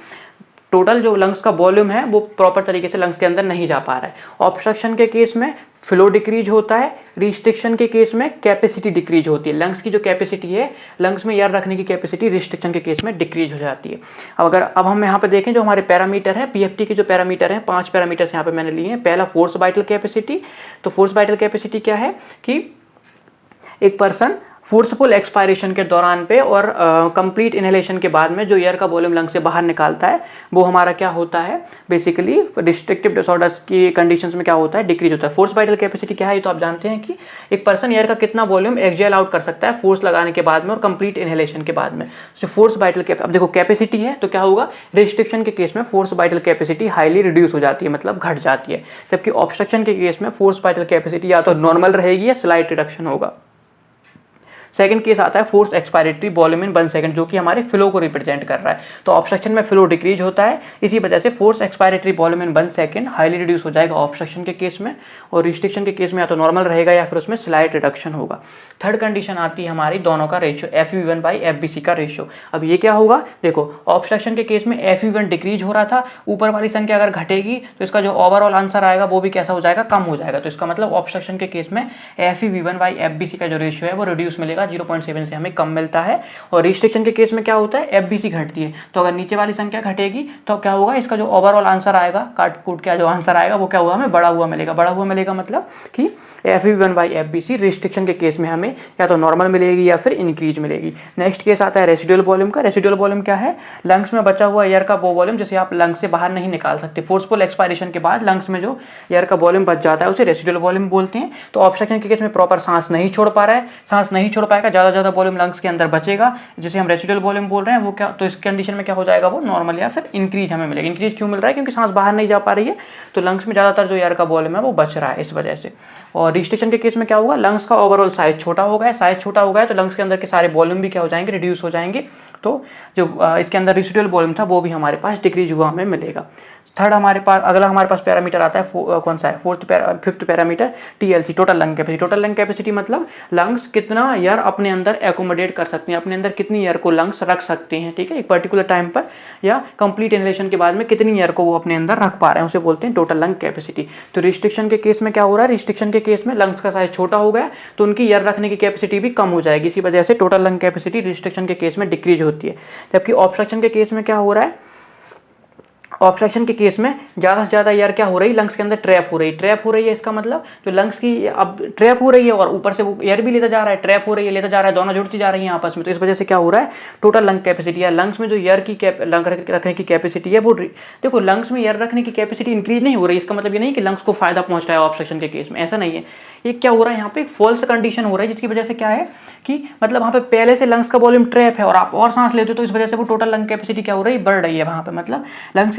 टोटल जो लंग्स का वॉल्यूम है वो प्रॉपर तरीके से लंग्स के अंदर नहीं जा पा रहा है। ऑब्स्ट्रक्शन के केस में फ्लो डिक्रीज होता है, रिस्ट्रिक्शन के केस में कैपेसिटी डिक्रीज होती है। लंग्स की जो कैपेसिटी है, लंग्स में एयर रखने की कैपेसिटी रिस्ट्रिक्शन के केस में डिक्रीज हो जाती है। अब हम यहाँ पे देखें जो हमारे पैरामीटर है, PFT के जो पैरामीटर हैं, 5 पैरामीटर्स यहाँ पे मैंने लिए हैं। पहला फोर्स वाइटल कैपेसिटी। तो फोर्स वाइटल कैपेसिटी क्या है कि एक पर्सन फोर्सफुल एक्सपायरेशन के दौरान पे और कंप्लीट इनहेलेशन के बाद में जो एयर का वॉल्यूम लंग से बाहर निकालता है वो हमारा क्या होता है? बेसिकली रिस्ट्रिक्टिव डिसऑर्डर्स की कंडीशंस में क्या होता है? डिक्रीज होता है। फोर्स वाइटल कैपेसिटी क्या है? ये तो आप जानते हैं कि एक पर्सन एयर का कितना वॉल्यूम एक्सहेल आउट कर सकता है फोर्स लगाने के बाद में और कंप्लीट इनहेलेशन के बाद में। तो फोर्स वाइटल अब देखो कैपेसिटी है तो क्या होगा? रिस्ट्रिक्शन के केस में force vital capacity highly reduce हो जाती है, मतलब घट जाती है, जबकि ऑब्स्ट्रक्शन के केस में फोर्स वाइटल कैपेसिटी या तो नॉर्मल रहेगी या स्लाइट रिडक्शन होगा। सेकंड केस आता है फोर्स एक्सपायरेटरी वॉल्यूम इन 1 सेकंड, जो कि हमारे फ्लो को रिप्रेजेंट कर रहा है। तो ऑब्स्ट्रक्शन में फ्लो डिक्रीज होता है, इसी वजह से फोर्स एक्सपायरेटरी वॉल्यूम इन 1 सेकंड हाईली रिड्यूस हो जाएगा ऑब्स्ट्रक्शन के केस में, और रिस्ट्रिक्शन के केस में या तो नॉर्मल रहेगा या फिर उसमें स्लाइट रिडक्शन होगा। थर्ड कंडीशन आती है हमारी दोनों का रेशियो, FV1 बाई FBC का रेशियो। अब ये क्या होगा, देखो ऑब्स्ट्रक्शन के केस में FV1 डिक्रीज हो रहा था, ऊपर वाली संख्या अगर घटेगी तो इसका जो ओवरऑल आंसर आएगा वो भी कैसा हो जाएगा, कम हो जाएगा। तो इसका मतलब ऑब्स्ट्रक्शन के केस में FV1 बाई FBC का जो रेशियो है वो रिड्यूस मिलेगा, 0.7 से हमें कम मिलता है। और रिस्ट्रिक्शन के केस में क्या होता है, FBC घटती है, तो अगर नीचे वाली संख्या घटेगी तो क्या होगा, इसका जो ओवरऑल आंसर आएगा, काट कूट के जो आंसर आएगा वो क्या हुआ, हमें बढ़ा हुआ मिलेगा। बढ़ा हुआ मिलेगा मतलब कि FV1 बाई FBC रिस्ट्रिक्शन के केस में हमें या तो नॉर्मल मिलेगी या फिर इंक्रीज मिलेगी। नेक्स्ट केस आता है रेसिडुअल वॉल्यूम का। रेसिडुअल वॉल्यूम क्या है, लंग्स में बचा हुआ एयर का वो वॉल्यूम जिसे आप लंग्स से बाहर नहीं निकाल सकते। फोर्सफुल एक्सपायरेशन के बाद लंग्स में जो एयर का वॉल्यूम बच जाता है उसे रेसिडुअल वॉल्यूम बोलते हैं। तो ऑब्स्ट्रक्शन के केस में प्रॉपर सांस नहीं छोड़ पा रहा है, सांस नहीं छोड़ पाएगा, ज़्यादा वॉल्यूम लंग्स के अंदर बचेगा, जिसे हम रेसिडुअल वॉल्यूम बोल रहे हैं। वो क्या, तो इस कंडीशन में क्या हो जाएगा, वो नॉर्मल या फिर इंक्रीज हमें मिलेगा। इंक्रीज क्यों मिल रहा है, क्योंकि सांस बाहर नहीं जा पा रही है, तो लंग्स में ज़्यादातर जो एयर का वॉल्यूम है वो बच रहा है इस वजह से। और रिस्ट्रिक्शन के केस में क्या होगा, लंग्स का ओवरऑल साइज छोटा हो गया, साइज छोटा हो गया तो लंग्स के अंदर के सारे वॉल्यूम भी क्या हो जाएंगे, रिड्यूस हो जाएंगे। तो जो इसके अंदर रेसिडुअल वॉल्यूम था वो भी हमारे पास डिक्रीज हुआ हमें मिलेगा। थर्ड हमारे पास अगला हमारे पास पैरामीटर आता है कौन सा है, fifth parameter TLC, total lung capacity. Total lung capacity मतलब लंग्स कितना एयर अपने अंदर एकोमोडेट कर सकते हैं, अपने अंदर कितनी एयर को लंग्स रख सकते हैं, ठीक है, एक पर्टिकुलर टाइम पर या कंप्लीट इनहेलेशन के बाद में कितनी एयर को वो अपने अंदर रख पा रहे हैं, उसे बोलते हैं टोटल लंग कैपेसिटी। तो रिस्ट्रिक्शन के केस में क्या हो रहा है, रिस्ट्रिक्शन के केस में लंग्स का साइज छोटा हो गया तो उनकी एयर रखने की कैपेसिटी भी कम हो जाएगी, इसी वजह से टोटल लंग कैपेसिटी रिस्ट्रिक्शन के केस में डिक्रीज होती है। जबकि ऑब्स्ट्रक्शन के केस में क्या हो रहा है, ऑब्स्ट्रक्शन के केस में ज़्यादा से ज़्यादा एयर क्या हो रही है, लंग्स के अंदर ट्रैप हो रही है। इसका मतलब जो लंग्स की अब ट्रैप हो रही है और ऊपर से वो एयर भी लेता जा रहा है, ट्रैप हो रही है, लेता जा रहा है, दोनों जुड़ती जा रही है आपस में। तो इस वजह से क्या हो रहा है, टोटल लंग कैपेसिटी या लंग्स में जो एयर की लंग रखने की कैपेसिटी है वो, देखो लंग्स में एयर रखने की कैपेसिटी इंक्रीज नहीं हो रही। इसका मतलब ये नहीं कि लंग्स को फायदा पहुंच रहा है ऑब्स्ट्रक्शन के केस में, ऐसा नहीं है। ये क्या हो रहा है, यहाँ पे एक फॉल्स कंडीशन हो रहा है, जिसकी वजह से क्या है कि मतलब वहाँ पे पहले से लंग्स का वॉल्यूम ट्रैप है और आप और सांस लेते हो, तो इस वजह से वो टोटल लंग कैपेसिटी क्या हो रही है, बढ़ रही है वहाँ पे। मतलब लंग्स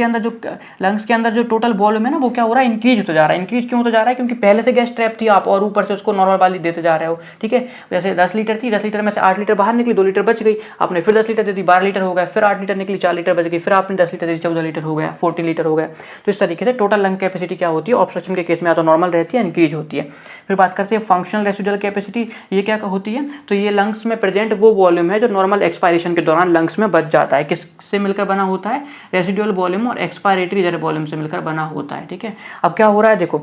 के अंदर जो टोटल वॉल्यूम है ना वो क्या हो रहा है, इंक्रीज होता जा रहा है। इंक्रीज क्यों होता जा रहा है, क्योंकि पहले से गैस ट्रैप थी आप और ऊपर से उसको नॉर्मल वाली देते जा रहे हो, ठीक है। जैसे 10 लीटर थी, 10 लीटर में से 8 लीटर बाहर निकली, 2 लीटर बच गई, आपने फिर 10 लीटर दे दी, 12 लीटर हो गया, फिर 8 लीटर निकली, 4 लीटर बच गई, फिर आपने 10 लीटर दी, 14 लीटर हो गया, 14 लीटर हो गया। तो इस तरीके से टोटल लंग कैपेसिटी क्या होती है, ऑब्स्ट्रक्शन के केस में या तो नॉर्मल रहती है, इंक्रीज होती है। फिर बात करते हैं फंक्शनल रेसिडुअल कैपेसिटी, ये क्या होती है, तो ये लंग्स में प्रेजेंट वो वॉल्यूम है जो नॉर्मल एक्सपायरेशन के दौरान लंग्स में बच जाता है। किससे मिलकर बना होता है, रेसिडुअल वॉल्यूम और एक्सपायरेटरी रिजर्व वॉल्यूम से मिलकर बना होता है, ठीक है। अब क्या हो रहा है, देखो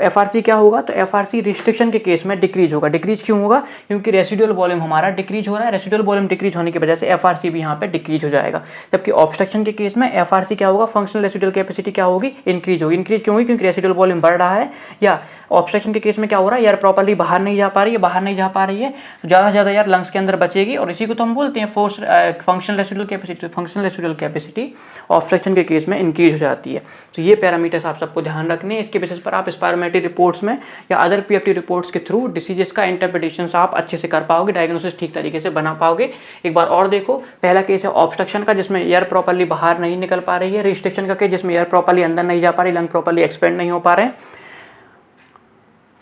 FRC क्या होगा, तो FRC रिस्ट्रिक्शन के केस में डिक्रीज होगा। डिक्रीज क्यों होगा, क्योंकि रेसिडुअल वॉल्यूम हमारा डिक्रीज हो रहा है, रेसिडुअल वॉल्यूम डिक्रीज होने की वजह से FRC भी यहाँ पे डिक्रीज हो जाएगा। जबकि ऑब्स्ट्रक्शन के केस में FRC क्या होगा, फंक्शनल रेसिडुअल कैपेसिटी क्या होगी, इंक्रीज होगी। इंक्रीज क्यों होगी, क्योंकि रेसिडुअल वॉल्यूम बढ़ रहा है। या ऑब्स्ट्रक्शन के केस में क्या हो रहा है, एयर प्रॉपर्ली बाहर नहीं जा पा रही है, तो ज़्यादा से ज़्यादा एयर लंग्स के अंदर बचेगी, और इसी को तो हम बोलते हैं force functional residual capacity. Functional residual capacity obstruction के केस में इंक्रीज हो जाती है। तो ये पैरामीटर्स आप सबको ध्यान रखने हैं। इसके बेसिस पर आप स्पायरोमेट्री रिपोर्ट्स में या अदर PFT रिपोर्ट्स के थ्रू डिसीजेस का इंटरप्रिटेशन आप अच्छे से कर पाओगे, डायग्नोसिस ठीक तरीके से बना पाओगे। एक बार और देखो, पहला केस है ऑब्स्ट्रक्शन का, जिसमें एयर प्रॉपर्ली बाहर नहीं निकल पा रही है। रिस्ट्रिक्शन का केस, जिसमें एयर प्रॉपर्ली अंदर नहीं जा पा रही, लंग प्रॉपर्ली एक्सपेंड नहीं हो पा रहे हैं।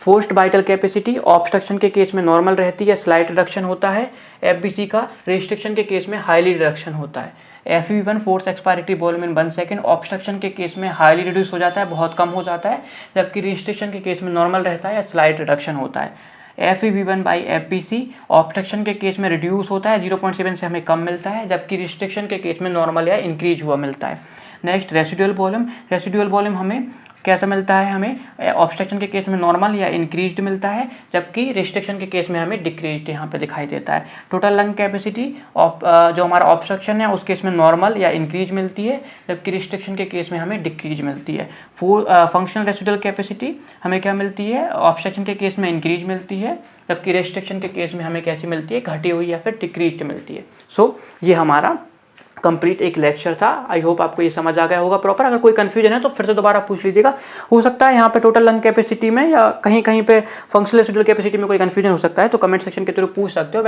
फोर्स्ड वाइटल कैपेसिटी ऑब्स्ट्रक्शन के केस में नॉर्मल रहती है, स्लाइट रिडक्शन होता है। FBC का रिस्ट्रिक्शन के केस में हाईली रिडक्शन होता है। FV1 फोर्स एक्सपायरेटरी वॉल्यूम इन 1 सेकंड ऑब्स्ट्रक्शन के केस में हाईली रिड्यूस हो जाता है, बहुत कम हो जाता है। जबकि रिस्ट्रिक्शन के केस में नॉर्मल रहता है या स्लाइट रिडक्शन होता है। FEV1 बाई FBC ऑब्स्ट्रक्शन के केस में रिड्यूस होता है, 0.7 से हमें कम मिलता है, जबकि रिस्ट्रिक्शन के केस में नॉर्मल या इंक्रीज हुआ मिलता है। Next residual volume. Residual volume हमें कैसा मिलता है, हमें ऑब्स्ट्रक्शन के केस में नॉर्मल या इंक्रीज्ड मिलता है, जबकि रिस्ट्रिक्शन के केस में हमें डिक्रीज्ड यहाँ पे दिखाई देता है। टोटल लंग कैपेसिटी जो हमारा ऑब्स्ट्रक्शन है उस केस में नॉर्मल या इंक्रीज मिलती है, जबकि रिस्ट्रिक्शन के केस में हमें डिक्रीज मिलती है। फंक्शनल रेसिडुअल कैपेसिटी हमें क्या मिलती है, ऑब्स्ट्रक्शन के केस में इंक्रीज मिलती है, जबकि रिस्ट्रिक्शन के केस में हमें कैसी मिलती है, घटी हुई या फिर डिक्रीज्ड मिलती है। सो ये हमारा कंप्लीट एक लेक्चर था। आई होप आपको ये समझ आ गया होगा प्रॉपर। अगर कोई कंफ्यूजन है तो फिर से दोबारा पूछ लीजिएगा, हो सकता है यहाँ पे टोटल लंग कैपेसिटी में या कहीं कहीं पे फंक्शनल रेसिडुअल कैपेसिटी में कोई कंफ्यूजन हो सकता है, तो कमेंट सेक्शन के थ्रू पूछ सकते हो।